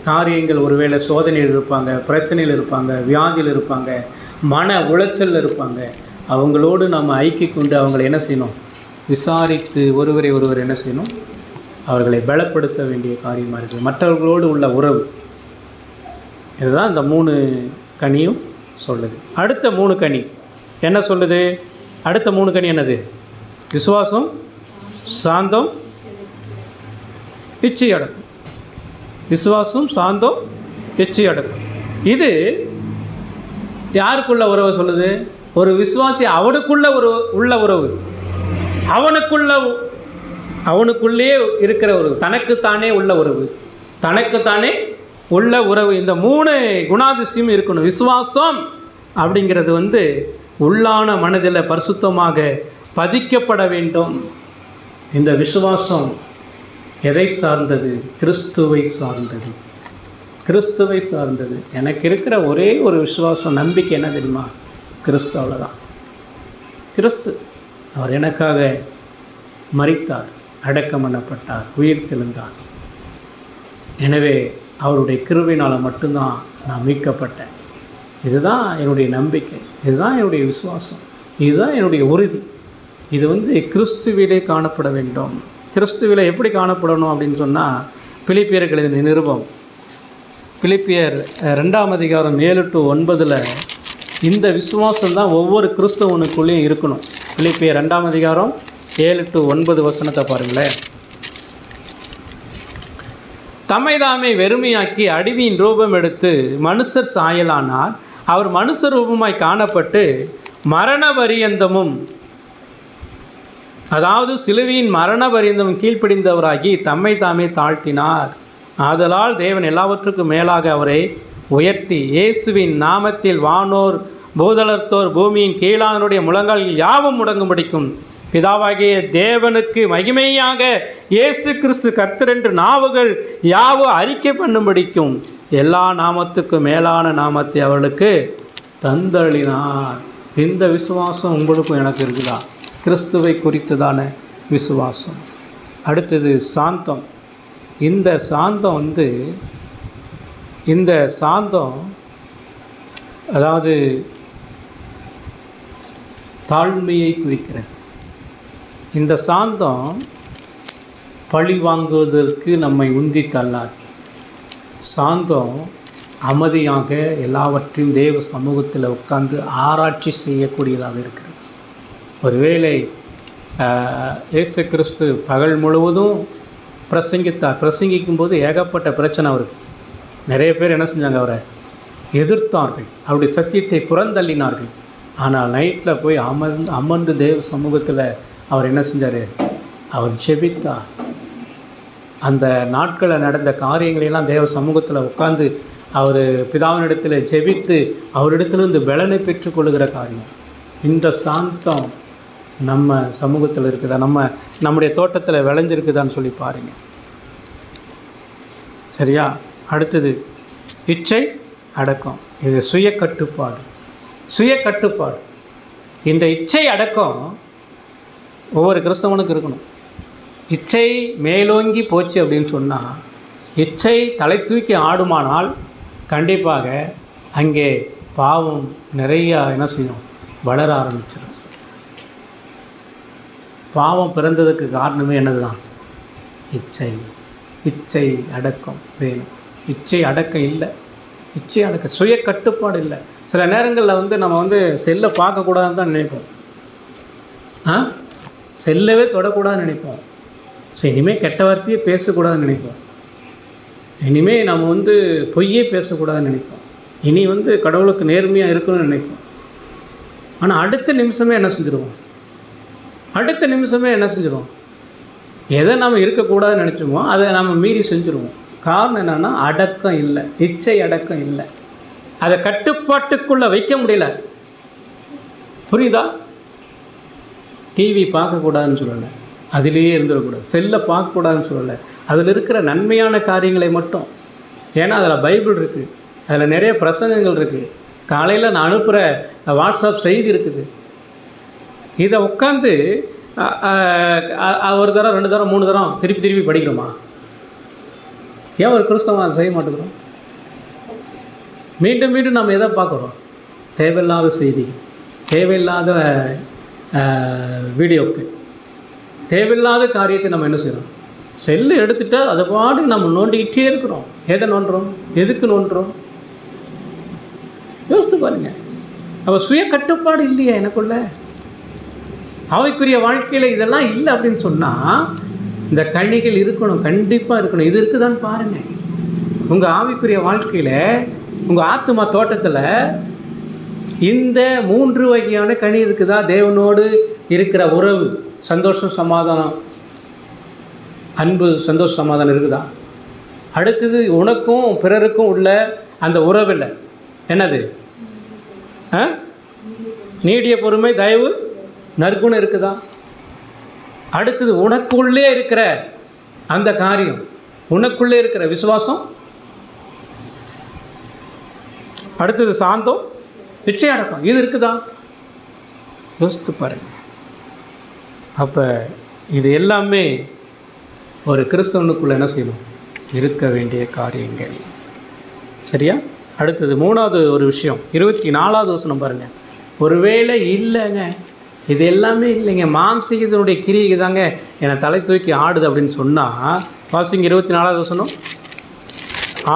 காரியங்கள் ஒருவேளை சோதனையில் இருப்பாங்க, பிரச்சனையில் இருப்பாங்க, வியாதியில் இருப்பாங்க, மன உளைச்சலில் இருப்பாங்க. அவங்களோடு நம்ம ஐக்கிய கொண்டு அவங்களை என்ன செய்யணும்? விசாரித்து ஒருவரை ஒருவர் என்ன செய்யணும்? அவர்களை பலப்படுத்த வேண்டிய காரியமாக இருக்குது. மற்றவர்களோடு உள்ள உறவு, இதுதான் இந்த 3 கனியும் சொல்லுது. அடுத்த 3 கனி என்ன சொல்லுது? அடுத்த 3 கனி என்னது? விசுவாசம், சாந்தம், இச்சை அடக்கம். விசுவாசம், சாந்தம், இச்சை அடக்கம். இது யாருக்குள்ள உறவை சொல்லுது? ஒரு விசுவாசி அவனுக்குள்ள உள்ள உறவு, அவனுக்குள்ளேயே இருக்கிற உறவு, தனக்குத்தானே உள்ள உறவு, தனக்குத்தானே உள்ள உறவு. இந்த 3 குணாதிசயம் இருக்கணும். விசுவாசம் அப்படிங்கிறது உள்ளான மனதில் பரிசுத்தமாக பதிக்கப்பட வேண்டும். இந்த விசுவாசம் எதை சார்ந்தது? கிறிஸ்துவை சார்ந்தது. கிறிஸ்துவை சார்ந்தது. எனக்கு இருக்கிற ஒரே ஒரு விசுவாசம், நம்பிக்கை என்ன தெரியுமா? கிறிஸ்து. அவ்வளோதான். கிறிஸ்து. அவர் எனக்காக மரித்தார், அடக்கம் பண்ணப்பட்டார், உயிர் தெழுந்தார். எனவே அவருடைய கிருபையினால் மட்டும்தான் நான் மீட்கப்பட்டேன். இதுதான் என்னுடைய நம்பிக்கை, இதுதான் என்னுடைய விசுவாசம், இதுதான் என்னுடைய உறுதி. இது கிறிஸ்துவிலே காணப்பட வேண்டும். கிறிஸ்துவிலே எப்படி காணப்படணும் அப்படின்னு சொன்னால், பிலிப்பியர்கள் எழுதின நிருபம், பிலிப்பியர் 2ஆம் அதிகாரம் 7 to 9 இந்த விசுவாசம் தான் ஒவ்வொரு கிறிஸ்தவனுக்குள்ளேயும் இருக்கணும். பிலிப்பியர் 2ஆம் அதிகாரம் 7 to 9 வசனத்தை பாருங்களேன். தம்மை தாமே வெறுமையாக்கி அடிவியின் ரூபம் எடுத்து மனுஷர் சாயலானார். அவர் மனுஷ ரூபமாய் காணப்பட்டு மரண பரியந்தமும், அதாவது சிலுவையின் மரண பரியந்தமும் கீழ்ப்படிந்தவராகி தம்மை தாமே தாழ்த்தினார். ஆதலால் தேவன் எல்லாவற்றுக்கும் மேலாக அவரை உயர்த்தி இயேசுவின் நாமத்தில் வானோர் பூதளத்தோர் பூமியின் கீழானவருடைய முழங்கால் யாவும் முடங்கும்படிக்கும் பிதாவாகிய தேவனுக்கு மகிமையாக இயேசு கிறிஸ்து கர்த்தர் என்று நாவுகள் யாவும் அறிக்கை பண்ணும்படிக்கும் எல்லா நாமத்துக்கும் மேலான நாமத்தை அவர்களுக்கு தந்தளினார். இந்த விசுவாசம் உங்களுக்கும் எனக்கு இருக்குதா? கிறிஸ்துவை குறித்ததான விசுவாசம். அடுத்தது சாந்தம். இந்த சாந்தம் அதாவது தாழ்மையை குறிக்கிறது. இந்த சாந்தம் பழி வாங்குவதற்கு நம்மை உந்தி தள்ளாது. சாந்தம் அமைதியாக எல்லாவற்றையும் தேவ சமூகத்தில் உட்கார்ந்து ஆராய்ச்சி செய்யக்கூடியதாக இருக்கிறது. ஒருவேளை இயேசு கிறிஸ்து பகல் முழுவதும் பிரசங்கிக்கும்போது ஏகப்பட்ட பிரச்சனை அவருக்கு. நிறைய பேர் என்ன செஞ்சாங்க? அவரை எதிர்த்தார்கள், அவருடைய சத்தியத்தை புறந்தள்ளினார்கள். ஆனால் நைட்டில் போய் அமர்ந்து தேவ சமூகத்தில் அவர் என்ன செஞ்சார்? அவர் ஜெபித்தார். அந்த நாட்களில் நடந்த காரியங்களெல்லாம் தேவ சமூகத்தில் உட்கார்ந்து அவர் பிதாவினிடத்தில் ஜெபித்து அவரிடத்திலிருந்து பலனை பெற்றுக்கொள்ளுகிற காரியம். இந்த சாந்தம் நம்ம சமூகத்தில் இருக்குதா? நம்முடைய தோட்டத்தில் விளைஞ்சிருக்குதான்னு சொல்லி பாருங்கள். சரியா? அடுத்தது இச்சை அடக்கம். இது சுய கட்டுப்பாடு. இந்த இச்சை அடக்கம் ஒவ்வொரு கிறிஸ்தவனுக்கும் இருக்கணும். இச்சை மேலோங்கி போச்சு அப்படின்னு சொன்னால், இச்சை தலை தூக்கி ஆடுமானால் கண்டிப்பாக அங்கே பாவம் நிறையா என்ன செய்யும், வளர ஆரம்பிச்சிடும். பாவம் பிறந்ததுக்கு காரணமே என்னது தான்? இச்சை. இச்சை அடக்கம் வேணும். இச்சை அடக்கம் இல்லை, இச்சை அடக்கம் சுய கட்டுப்பாடு இல்லை. சில நேரங்களில் நம்ம செல்லை பார்க்கக்கூடாதுன்னு தான் நினைப்போம். செல்லவே தொடக்கூடாதுன்னு நினைப்போம். ஸோ இனிமேல் கெட்ட வார்த்தையே பேசக்கூடாதுன்னு நினைப்போம். இனிமேல் நம்ம பொய்யே பேசக்கூடாதுன்னு நினைப்போம். இனி கடவுளுக்கு நேர்மையாக இருக்கணும்னு நினைப்போம். ஆனால் அடுத்த நிமிஷமே என்ன செஞ்சுருவோம்? எதை நம்ம இருக்கக்கூடாதுன்னு நினச்சோமோ அதை நம்ம மீறி செஞ்சுருவோம். காரணம் என்னென்னா அடக்கம் இல்லை, இச்சை அடக்கம் இல்லை. அதை கட்டுப்பாட்டுக்குள்ளே வைக்க முடியல. புரியுதா? டிவி பார்க்கக்கூடாதுன்னு சொல்லலை, அதிலேயே இருந்துடக்கூடாது. செல்லை பார்க்கக்கூடாதுன்னு சொல்லலை, அதில் இருக்கிற நன்மையான காரியங்களை மட்டும். ஏன்னா அதில் பைபிள் இருக்குது, அதில் நிறைய பிரசங்கங்கள் இருக்குது, காலையில் நான் அனுப்புகிற வாட்ஸ்அப் செய்தி இருக்குது. இதை உட்காந்து ஒரு தரம் 2 தரம் 3 தரம் திருப்பி படிக்கிறோமா? ஏன் ஒரு கிறிஸ்தவம் அதை செய்ய மாட்டேங்கிறோம்? மீண்டும் மீண்டும் நம்ம எதை பார்க்குறோம்? தேவையில்லாத செய்தி, தேவையில்லாத வீடியோக்கு, தேவையில்லாத காரியத்தை நம்ம என்ன செய்கிறோம்? செல்லு எடுத்துட்டால் அதை பாடு நம்ம நோண்டிக்கிட்டே இருக்கிறோம். எதை நோண்டுறோம்? எதுக்கு நோண்டுறோம்? யோசித்து பாருங்கள். அப்போ சுய கட்டுப்பாடு இல்லையா எனக்குள்ள? ஆவிக்குரிய வாழ்க்கையில் இதெல்லாம் இல்லை அப்படின்னு சொன்னால் இந்த கனிகள் இருக்கணும், கண்டிப்பாக இருக்கணும். இது இருக்குதான்னு பாருங்கள். உங்கள் ஆவிக்குரிய வாழ்க்கையில், உங்கள் ஆத்துமா தோட்டத்தில் இந்த 3 வகையான கனி இருக்குதா? தேவனோடு இருக்கிற உறவு, சந்தோஷம், சமாதானம், அன்பு, சந்தோஷம், சமாதானம் இருக்குதா? அடுத்தது உனக்கும் பிறருக்கும் உள்ள அந்த உறவில் என்னது? நீடிய பொறுமை, தயவு, நற்குணம் இருக்குதா? அடுத்தது உனக்குள்ளே இருக்கிற அந்த காரியம், உனக்குள்ளே இருக்கிற விசுவாசம், அடுத்தது சாந்தம், இச்சை அடக்கம், இது இருக்குதா? யோசித்து பாருங்க. அப்போ இது எல்லாமே ஒரு கிறிஸ்தவனுக்குள்ள என்ன செய்யணும்? இருக்க வேண்டிய காரியங்கள். சரியா? அடுத்தது 3வது ஒரு விஷயம், 24வது வசனம் பாருங்கள். ஒருவேளை இல்லைங்க, இது எல்லாமே இல்லைங்க, மாம்சீகத்தினுடைய கிரியை தாங்க என்னை தலை தூக்கி ஆடுது அப்படின்னு சொன்னால், வாசிங்க 24வது வசனம்,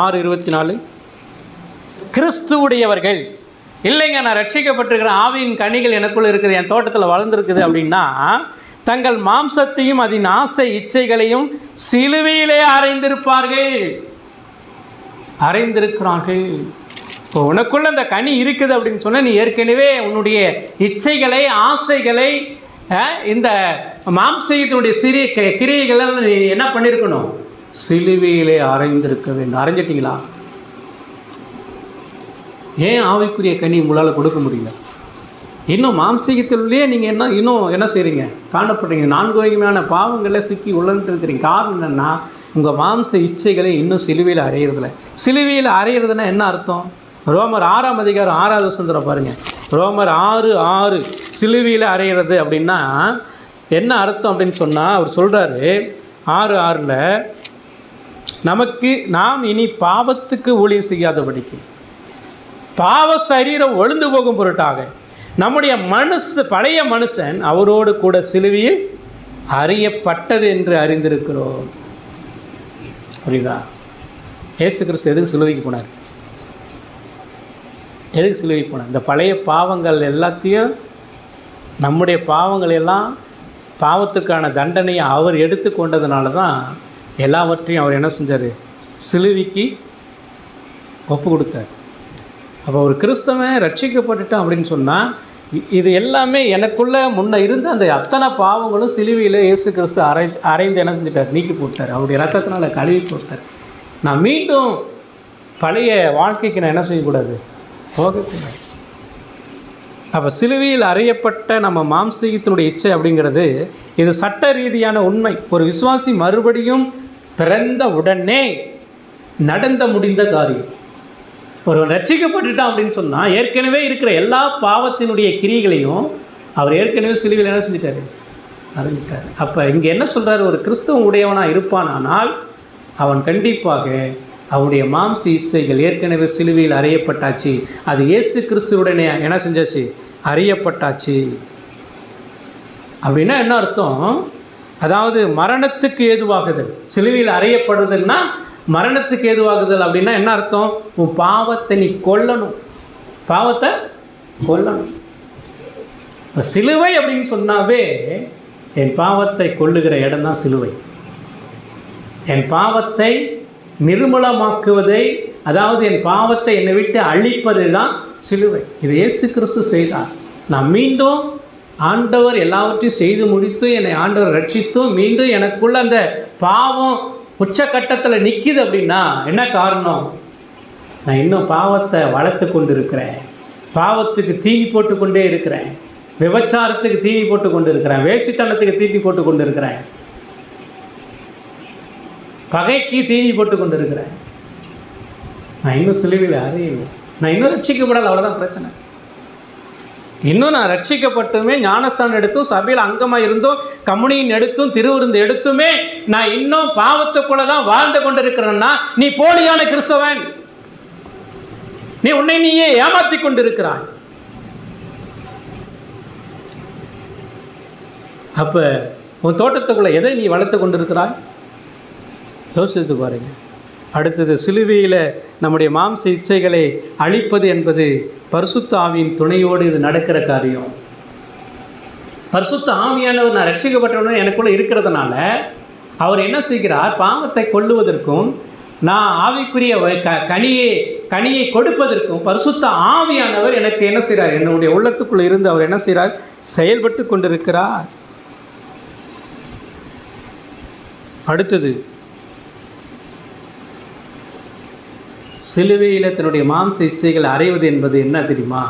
6:24. கிறிஸ்துவுடையவர்கள் இல்லைங்க, நான் ரட்சிக்கப்பட்டிருக்கிறேன், ஆவியின் கனிகள் எனக்குள்ளே இருக்குது, என் தோட்டத்தில் வளர்ந்துருக்குது அப்படின்னா, தங்கள் மாம்சத்தையும் அதன் ஆசை இச்சைகளையும் சிலுவையிலே அறைந்திருக்கிறார்கள். இப்போ உனக்குள்ள அந்த கனி இருக்குது அப்படின்னு சொன்னால், நீ ஏற்கனவே உன்னுடைய இச்சைகளை, ஆசைகளை, இந்த மாம்சத்தினுடைய சிறிய கிரியைகளெல்லாம் நீ என்ன பண்ணியிருக்கணும்? சிலுவையிலே அறைந்திருக்க வேண்டும். அறைஞ்சிட்டிங்களா? ஏன் ஆவிக்குரிய கனி உங்களால் கொடுக்க முடியல? இன்னும் மாம்சீகத்திலேயே நீங்கள் இன்னும் என்ன செய்கிறீங்க? காணப்படுறீங்க. 4 வகையான பாவங்களில் சிக்கி உள்ளன்ட்டு இருக்கிறீங்க. காரணம் என்னென்னா, உங்கள் மாம்ச இச்சைகளை இன்னும் சிலுவையில் அறையிறதில்ல. சிலுவையில் அறையிறதுன்னா என்ன அர்த்தம்? ரோமர் 6ஆம் அதிகாரம் 6வது வசனம் பாருங்கள். ரோமர் 6:6 சிலுவையில் அறையிறது அப்படின்னா என்ன அர்த்தம் அப்படின்னு சொன்னால், அவர் சொல்கிறாரு 6:6 நமக்கு நாம் இனி பாவத்துக்கு ஊழியம் செய்யாதபடிக்கு, பாவ சரீரம் ஒழிந்து போகும் பொருட்டாக நம்முடைய பழைய மனுஷன் அவரோடு கூட சிலுவையில் அறியப்பட்டது என்று அறிந்திருக்கிறோம். புரியுதா? இயேசு கிறிஸ்து எதுக்கு சிலுவைக்கு போனார்? எதுக்கு சிலுவைக்கு போனார்? இந்த பழைய பாவங்கள் எல்லாத்தையும், நம்முடைய பாவங்கள் எல்லாம், பாவத்துக்கான தண்டனையை அவர் எடுத்து கொண்டதுனால தான் எல்லாவற்றையும் அவர் என்ன செஞ்சார்? சிலுவைக்கு ஒப்பு கொடுத்தார். அப்போ ஒரு கிறிஸ்தவன் ரட்சிக்கப்பட்டுட்டான் அப்படின்னு சொன்னால், இது எல்லாமே எனக்குள்ளே முன்ன இருந்த அந்த அத்தனை பாவங்களும் சிலுவையில் இயேசு கிறிஸ்து அரைந்து என்ன செஞ்சிட்டார்? நீக்கி போட்டார். அவருடைய ரத்தத்தினால் கழுவி போட்டார். நான் மீண்டும் பழைய வாழ்க்கைக்கு நான் என்ன செய்யக்கூடாது? போகக்கூடாது. அப்போ சிலுவையில் அறையப்பட்ட நம்ம மாம்சீகத்தினுடைய இச்சை அப்படிங்கிறது இது சட்ட ரீதியான உண்மை. ஒரு விசுவாசி மறுபடியும் பிறந்த உடனே முடிந்த காரியம். ஒரு ரட்சிக்கப்பட்டுட்டான் அப்படின்னு சொன்னால், ஏற்கனவே இருக்கிற எல்லா பாவத்தினுடைய கிரியைகளையும் அவர் ஏற்கனவே சிலுவையில் என்ன செஞ்சிட்டாரு? அறிஞ்சிட்டார். அப்போ இங்கே என்ன சொல்கிறார்? ஒரு கிறிஸ்தவ உடையவனாக இருப்பானால் அவன் கண்டிப்பாக அவனுடைய மாம்ச இச்சைகள் ஏற்கனவே சிலுவையில் அறியப்பட்டாச்சு. அது இயேசு கிறிஸ்துவுடனே என்ன செஞ்சாச்சு? அறியப்பட்டாச்சு. அப்படின்னா என்ன அர்த்தம்? அதாவது மரணத்துக்கு ஏதுவாகுதல். சிலுவையில் அறியப்படுதல்னா மரணத்துக்கு ஏதுவாகுதல். அப்படின்னா என்ன அர்த்தம்? உன் பாவத்தை நீ கொல்லணும், பாவத்தை கொல்லணும். இப்போ சிலுவை அப்படின்னு சொன்னாவே என் பாவத்தை கொல்லுகிற இடம் தான் சிலுவை. என் பாவத்தை நிர்மூலமாக்குவதை, அதாவது என் பாவத்தை என்னை விட்டு அழிப்பது தான் சிலுவை. இது இயேசு கிறிஸ்து செய்தார். நான் மீண்டும் ஆண்டவர் எல்லாவற்றையும் செய்து முடித்து என்னை ஆண்டவர் ரட்சித்தும் மீண்டும் எனக்குள்ள அந்த பாவம் உச்சக்கட்டத்தில் நிற்கிது. அப்படின்னா என்ன காரணம்? நான் இன்னும் பாவத்தை வளர்த்து கொண்டு இருக்கிறேன், பாவத்துக்கு தீனி போட்டு கொண்டே இருக்கிறேன், விபச்சாரத்துக்கு தீனி போட்டு கொண்டு இருக்கிறேன், வேசித்தனத்துக்கு தீனி போட்டு கொண்டு இருக்கிறேன், பகைக்கு தீனி போட்டு கொண்டு இருக்கிறேன். நான் இன்னும் சிலுவையில் அறியலை, நான் இன்னும் ரட்சிக்கப்படலை. அவ்வளோதான் பிரச்சனை. இன்னும் நான் ரட்சிக்கப்பட்டுமே, ஞானஸ்தானம் எடுத்தும், சபையில் அங்கமாக இருந்தும், கம்யூனியன் எடுத்தும், திருவிருந்து எடுத்துமே நான் இன்னும் பாவத்துக்குள்ள தான் வாழ்ந்து கொண்டு இருக்கிறேன்னா நீ போலியான கிறிஸ்தவன். நீ உன்னை நீயே ஏமாற்றி கொண்டு இருக்கிறாய். அப்போ உன் தோட்டத்துக்குள்ள எதை நீ வளர்த்து கொண்டு இருக்கிறாய்? யோசித்து பாருங்க. அடுத்தது, சிலுவையில் நம்முடைய மாம்ச இச்சைகளை அழிப்பது என்பது பரிசுத்த ஆவியின் துணையோடு இது நடக்கிற காரியம். பரிசுத்த ஆவியானவர் நான் ரட்சிக்கப்பட்டவனும் எனக்குள்ளே இருக்கிறதுனால அவர் என்ன செய்கிறார்? பாவத்தை கொல்லுவதற்கும் நான் ஆவிக்குரிய கனியை கொடுப்பதற்கும் பரிசுத்த ஆவியானவர் எனக்கு என்ன செய்கிறார்? என்னுடைய உள்ளத்துக்குள்ளே இருந்து அவர் என்ன செய்கிறார்? செயல்பட்டு கொண்டிருக்கிறார். அடுத்தது, சிலுவையில் தன்னுடைய மாம்ச இச்சைகளை அறைவது என்பது என்ன தெரியுமா?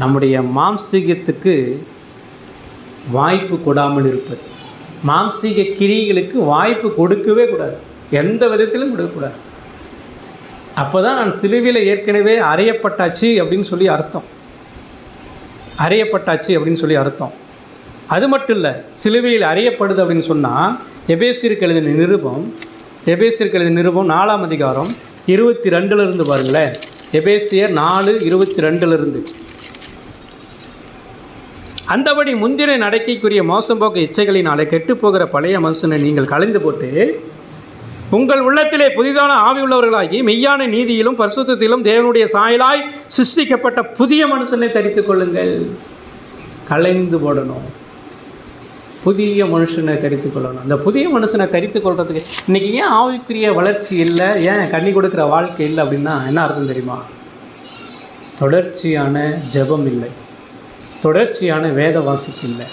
நம்முடைய மாம்சீகத்துக்கு வாய்ப்பு கொடாமல் இருப்பது. மாம்சீக கிரியைகளுக்கு வாய்ப்பு கொடுக்கவே கூடாது, எந்த விதத்திலும் கொடுக்கக்கூடாது. அப்போ தான் நான் சிலுவையில் ஏற்கனவே அறையப்பட்டாச்சு அப்படின்னு சொல்லி அர்த்தம். அறையப்பட்டாச்சு அப்படின்னு சொல்லி அர்த்தம். அது மட்டும் இல்லை, சிலுவையில் அறையப்படுது அப்படின்னு சொன்னால் எபேசியருக்கு எழுதின நிருபம் 4ஆம் அதிகாரம் 22 பாருங்களேன். எபேசியர் 4:22. அந்தபடி முந்தின நடக்கைக்குரிய மோசம் போக்க இச்சைகளினாலே கெட்டுப்போகிற பழைய மனுஷனை நீங்கள் கலைந்து போட்டு உங்கள் உள்ளத்திலே புதிதான ஆவி உள்ளவர்களாகி மெய்யான நீதியிலும் பரிசுத்தத்திலும் தேவனுடைய சாயலாய் சிருஷ்டிக்கப்பட்ட புதிய மனுஷனை தரித்துக் கொள்ளுங்கள். கலைந்து போடணும், புதிய மனுஷனை தரித்து கொள்ளணும். அந்த புதிய மனுஷனை தரித்து கொள்றதுக்கு இன்றைக்கி ஏன் ஆவிக்குரிய வளர்ச்சி இல்லை, ஏன் கண்ணி கொடுக்குற வாழ்க்கை இல்லை அப்படின்னா என்ன அர்த்தம் தெரியுமா? தொடர்ச்சியான ஜெபம் இல்லை, தொடர்ச்சியான வேத வாசிப்பு இல்லை,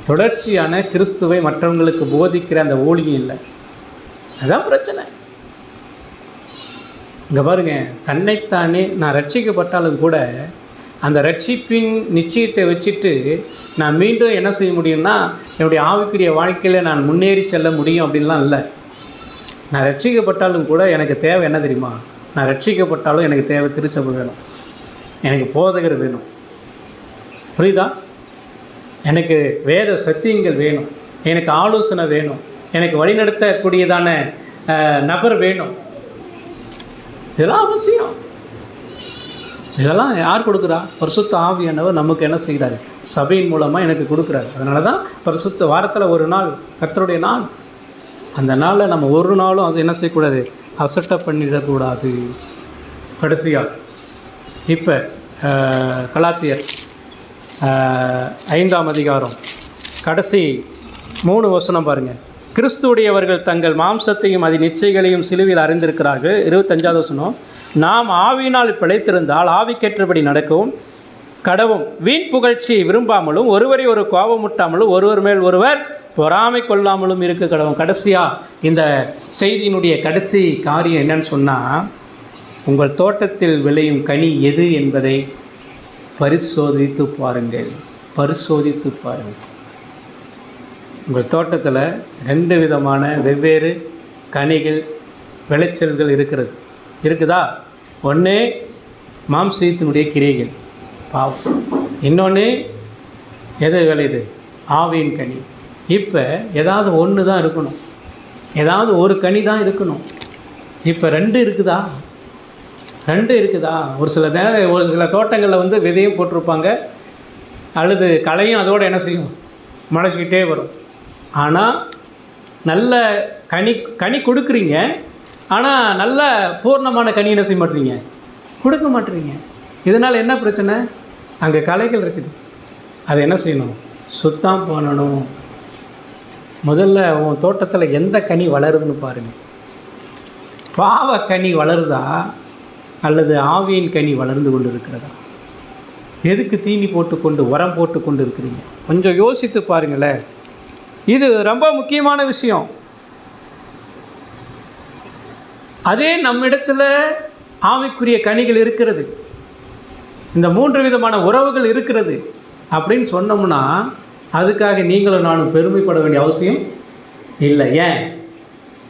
தொடர்ச்சியான கிறிஸ்துவை மற்றவங்களுக்கு போதிக்கிற அந்த ஊழியம் இல்லை. அதுதான் பிரச்சனை. இங்கே பாருங்கள், தன்னைத்தானே நான் ரட்சிக்கப்பட்டாலும் கூட அந்த ரட்சிப்பின் நிச்சயத்தை வச்சுட்டு நான் மீண்டும் என்ன செய்ய முடியும்னா என்னுடைய ஆவிக்குரிய வாழ்க்கையில் நான் முன்னேறி செல்ல முடியும் அப்படின்லாம் இல்லை. நான் ரட்சிக்கப்பட்டாலும் கூட எனக்கு தேவை என்ன தெரியுமா? நான் ரட்சிக்கப்பட்டாலும் எனக்கு தேவை திருச்சபை வேணும், எனக்கு போதகர் வேணும், புரியுதா? எனக்கு வேத சத்தியங்கள் வேணும், எனக்கு ஆலோசனை வேணும், எனக்கு வழிநடத்தக்கூடியதான நபர் வேணும். இதெல்லாம் அவசியம். இதெல்லாம் யார் கொடுக்குறா? பரிசுத்த ஆவியானவர் நமக்கு என்ன செய்கிறாரு? சபையின் மூலமாக எனக்கு கொடுக்குறாரு. அதனால தான் பரிசுத்த வாரத்தில் ஒரு நாள் கர்த்தருடைய நாள். அந்த நாளில் நம்ம ஒரு நாளும் அது என்ன செய்யக்கூடாது? அசட்டை பண்ணிடக்கூடாது. கடைசியாக இப்போ கலாத்தியர் 5ஆம் அதிகாரம் கடைசி 3 வசனம் பாருங்கள். கிறிஸ்துவுடையவர்கள் தங்கள் மாம்சத்தையும் அதன் நிச்சயங்களையும் சிலுவையில் அறிந்திருக்கிறார்கள். 25வது வசனம், நாம் ஆவியினால் பிழைத்திருந்தால் ஆவிக்கேற்றபடி நடக்கவும் கடவும், வீண் புகழ்ச்சியை விரும்பாமலும் ஒருவரை ஒரு கோபமுட்டாமலும் ஒருவர் மேல் ஒருவர் பொறாமை கொள்ளாமலும் இருக்க கடவும். கடைசியாக இந்த செய்தியினுடைய கடைசி காரியம் என்னன்னு சொன்னால், உங்கள் தோட்டத்தில் விளையும் கனி எது என்பதை பரிசோதித்து பாருங்கள். பரிசோதித்து பாருங்கள். உங்கள் தோட்டத்தில் 2 விதமான வெவ்வேறு கனிகள், விளைச்சல்கள் இருக்குதா? ஒன்று மாம்சத்தினுடைய கிரியைகள், பாவம். இன்னொன்று எது விளையுது? ஆவியின் கனி. இப்போ ஏதாவது ஒன்று தான் இருக்கணும், ஏதாவது ஒரு கனி தான் இருக்கணும். இப்போ 2 இருக்குதா? 2 இருக்குதா? ஒரு சில நேரம் ஒரு சில தோட்டங்களில் வந்து விதையும் போட்டிருப்பாங்க, அல்லது களையும் அதோடு என்ன செய்யும், முளைச்சிக்கிட்டே வரும். ஆனால் நல்ல கனி கொடுக்குறீங்க, ஆனால் நல்ல பூர்ணமான கனி என்ன செய்ய மாட்டீங்க, கொடுக்க மாட்டீங்க. இதனால் என்ன பிரச்சனை? அங்கே களைகள் இருக்குது, அதை என்ன செய்யணும், சுத்தம் பண்ணணும். முதல்ல உன் தோட்டத்தில் எந்த கனி வளருதுன்னு பாருங்கள். பாவ கனி வளருதா அல்லது ஆவியின் கனி வளர்ந்து கொண்டு இருக்கிறதா? எதுக்கு தீனி போட்டுக்கொண்டு உரம் போட்டு கொண்டு இருக்கிறீங்க? கொஞ்சம் யோசித்து பாருங்களேன். இது ரொம்ப முக்கியமான விஷயம். அதே நம்மிடத்தில் ஆவிக்குரிய கனிகள் இருக்கிறது, இந்த 3 விதமான உறவுகள் இருக்கிறது அப்படின்னு சொன்னோம்னா அதுக்காக நீங்களும் நானும் பெருமைப்பட வேண்டிய அவசியம் இல்லை. ஏன்?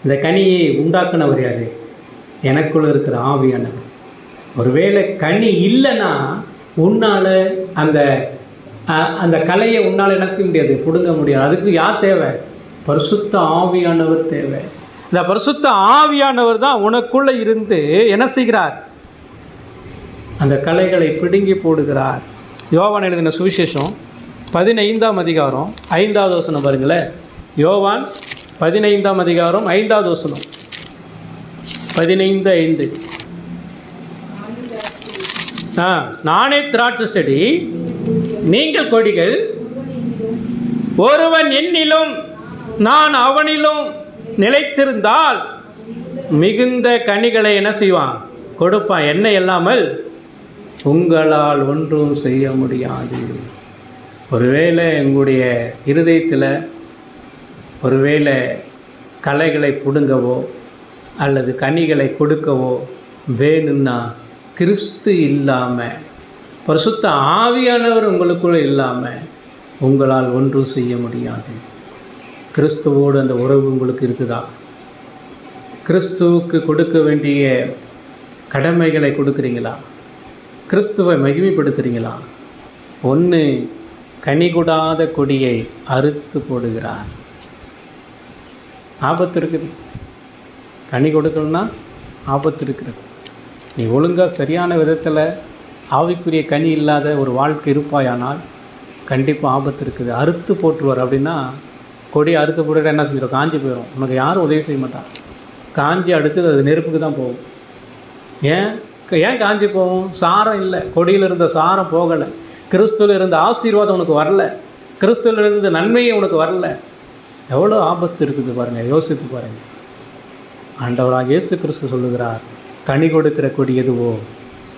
இந்த கனியை உண்டாக்குனவர் யார்? எனக்குள்ள இருக்கிற ஆவியானவர். ஒருவேளை கனி இல்லைன்னா உன்னால் அந்த அந்த கலையை உன்னால் என்ன செய்ய முடியாது, பிடுங்க முடியாது. அதுக்கு யார் தேவை? பரிசுத்த ஆவியானவர் தேவை. இந்த பரிசுத்த ஆவியானவர் தான் உனக்குள்ளே இருந்து என்ன செய்கிறார்? அந்த கலைகளை பிடுங்கி போடுகிறார். யோவான் எழுதின சுவிசேஷம் 15ஆம் அதிகாரம் 5வது வசனம் பாருங்களேன். யோவான் 15ஆம் அதிகாரம் 5வது வசனம். 15:5. நானே திராட்சை செடி, நீங்கள் கொடிகள். ஒருவன் என்னிலும் நான் அவனிலும் நிலைத்திருந்தால் மிகுந்த கனிகளை என்ன செய்வான், கொடுப்பான். என்ன இல்லாமல் உங்களால் ஒன்றும் செய்ய முடியாது. ஒருவேளை உங்களுடைய இருதயத்தில் ஒருவேளை களைகளை பிடுங்கவோ அல்லது கனிகளை கொடுக்கவோ வேணும்னா கிறிஸ்து இல்லாமல், பரிசுத்த ஆவியானவர் உங்களுக்குள்ளே இல்லாமல் உங்களால் ஒன்றும் செய்ய முடியாது. கிறிஸ்துவோடு அந்த உறவு உங்களுக்கு இருக்குதா? கிறிஸ்துவுக்கு கொடுக்க வேண்டிய கடமைகளை கொடுக்குறீங்களா? கிறிஸ்துவை மகிமைப்படுத்துகிறீங்களா? ஒன்று, கனி கொடாத கொடியை அறுத்து போடுகிறார். ஆபத்து இருக்குது. கனி கொடுக்கணும்னா ஆபத்து இருக்கிறது. நீ ஒழுங்காக சரியான விதத்தில் ஆவிக்குரிய கனி இல்லாத ஒரு வாழ்க்கை இருப்பாயானால் கண்டிப்பாக ஆபத்து இருக்குது. அறுத்து போட்டுருவார். அப்படின்னா கொடியை அறுத்து போட்டுட்டு என்ன செஞ்சிடும்? காஞ்சி போயிடும். உனக்கு யாரும் உதவி செய்ய மாட்டான். காஞ்சி அடுத்தது அது நெருப்புக்கு தான் போகும். ஏன் காஞ்சி போகும்? சாரம் இல்லை. கொடியில் இருந்த சாரம் போகலை. கிறிஸ்துவில் இருந்த ஆசீர்வாதம் உனக்கு வரல. கிறிஸ்துவில் இருந்த நன்மையை உனக்கு வரல. எவ்வளோ ஆபத்து இருக்குது பாருங்கள், யோசித்து பாருங்கள். ஆண்டவராக இயேசு கிறிஸ்து சொல்லுகிறார், கனி கொடுக்கிற கொடி எதுவோ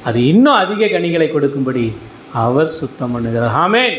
அது இன்னும் அதிக கனிகளை கொடுக்கும்படி அவர் சுத்தம் பண்ணுகிறார். ஆமென்.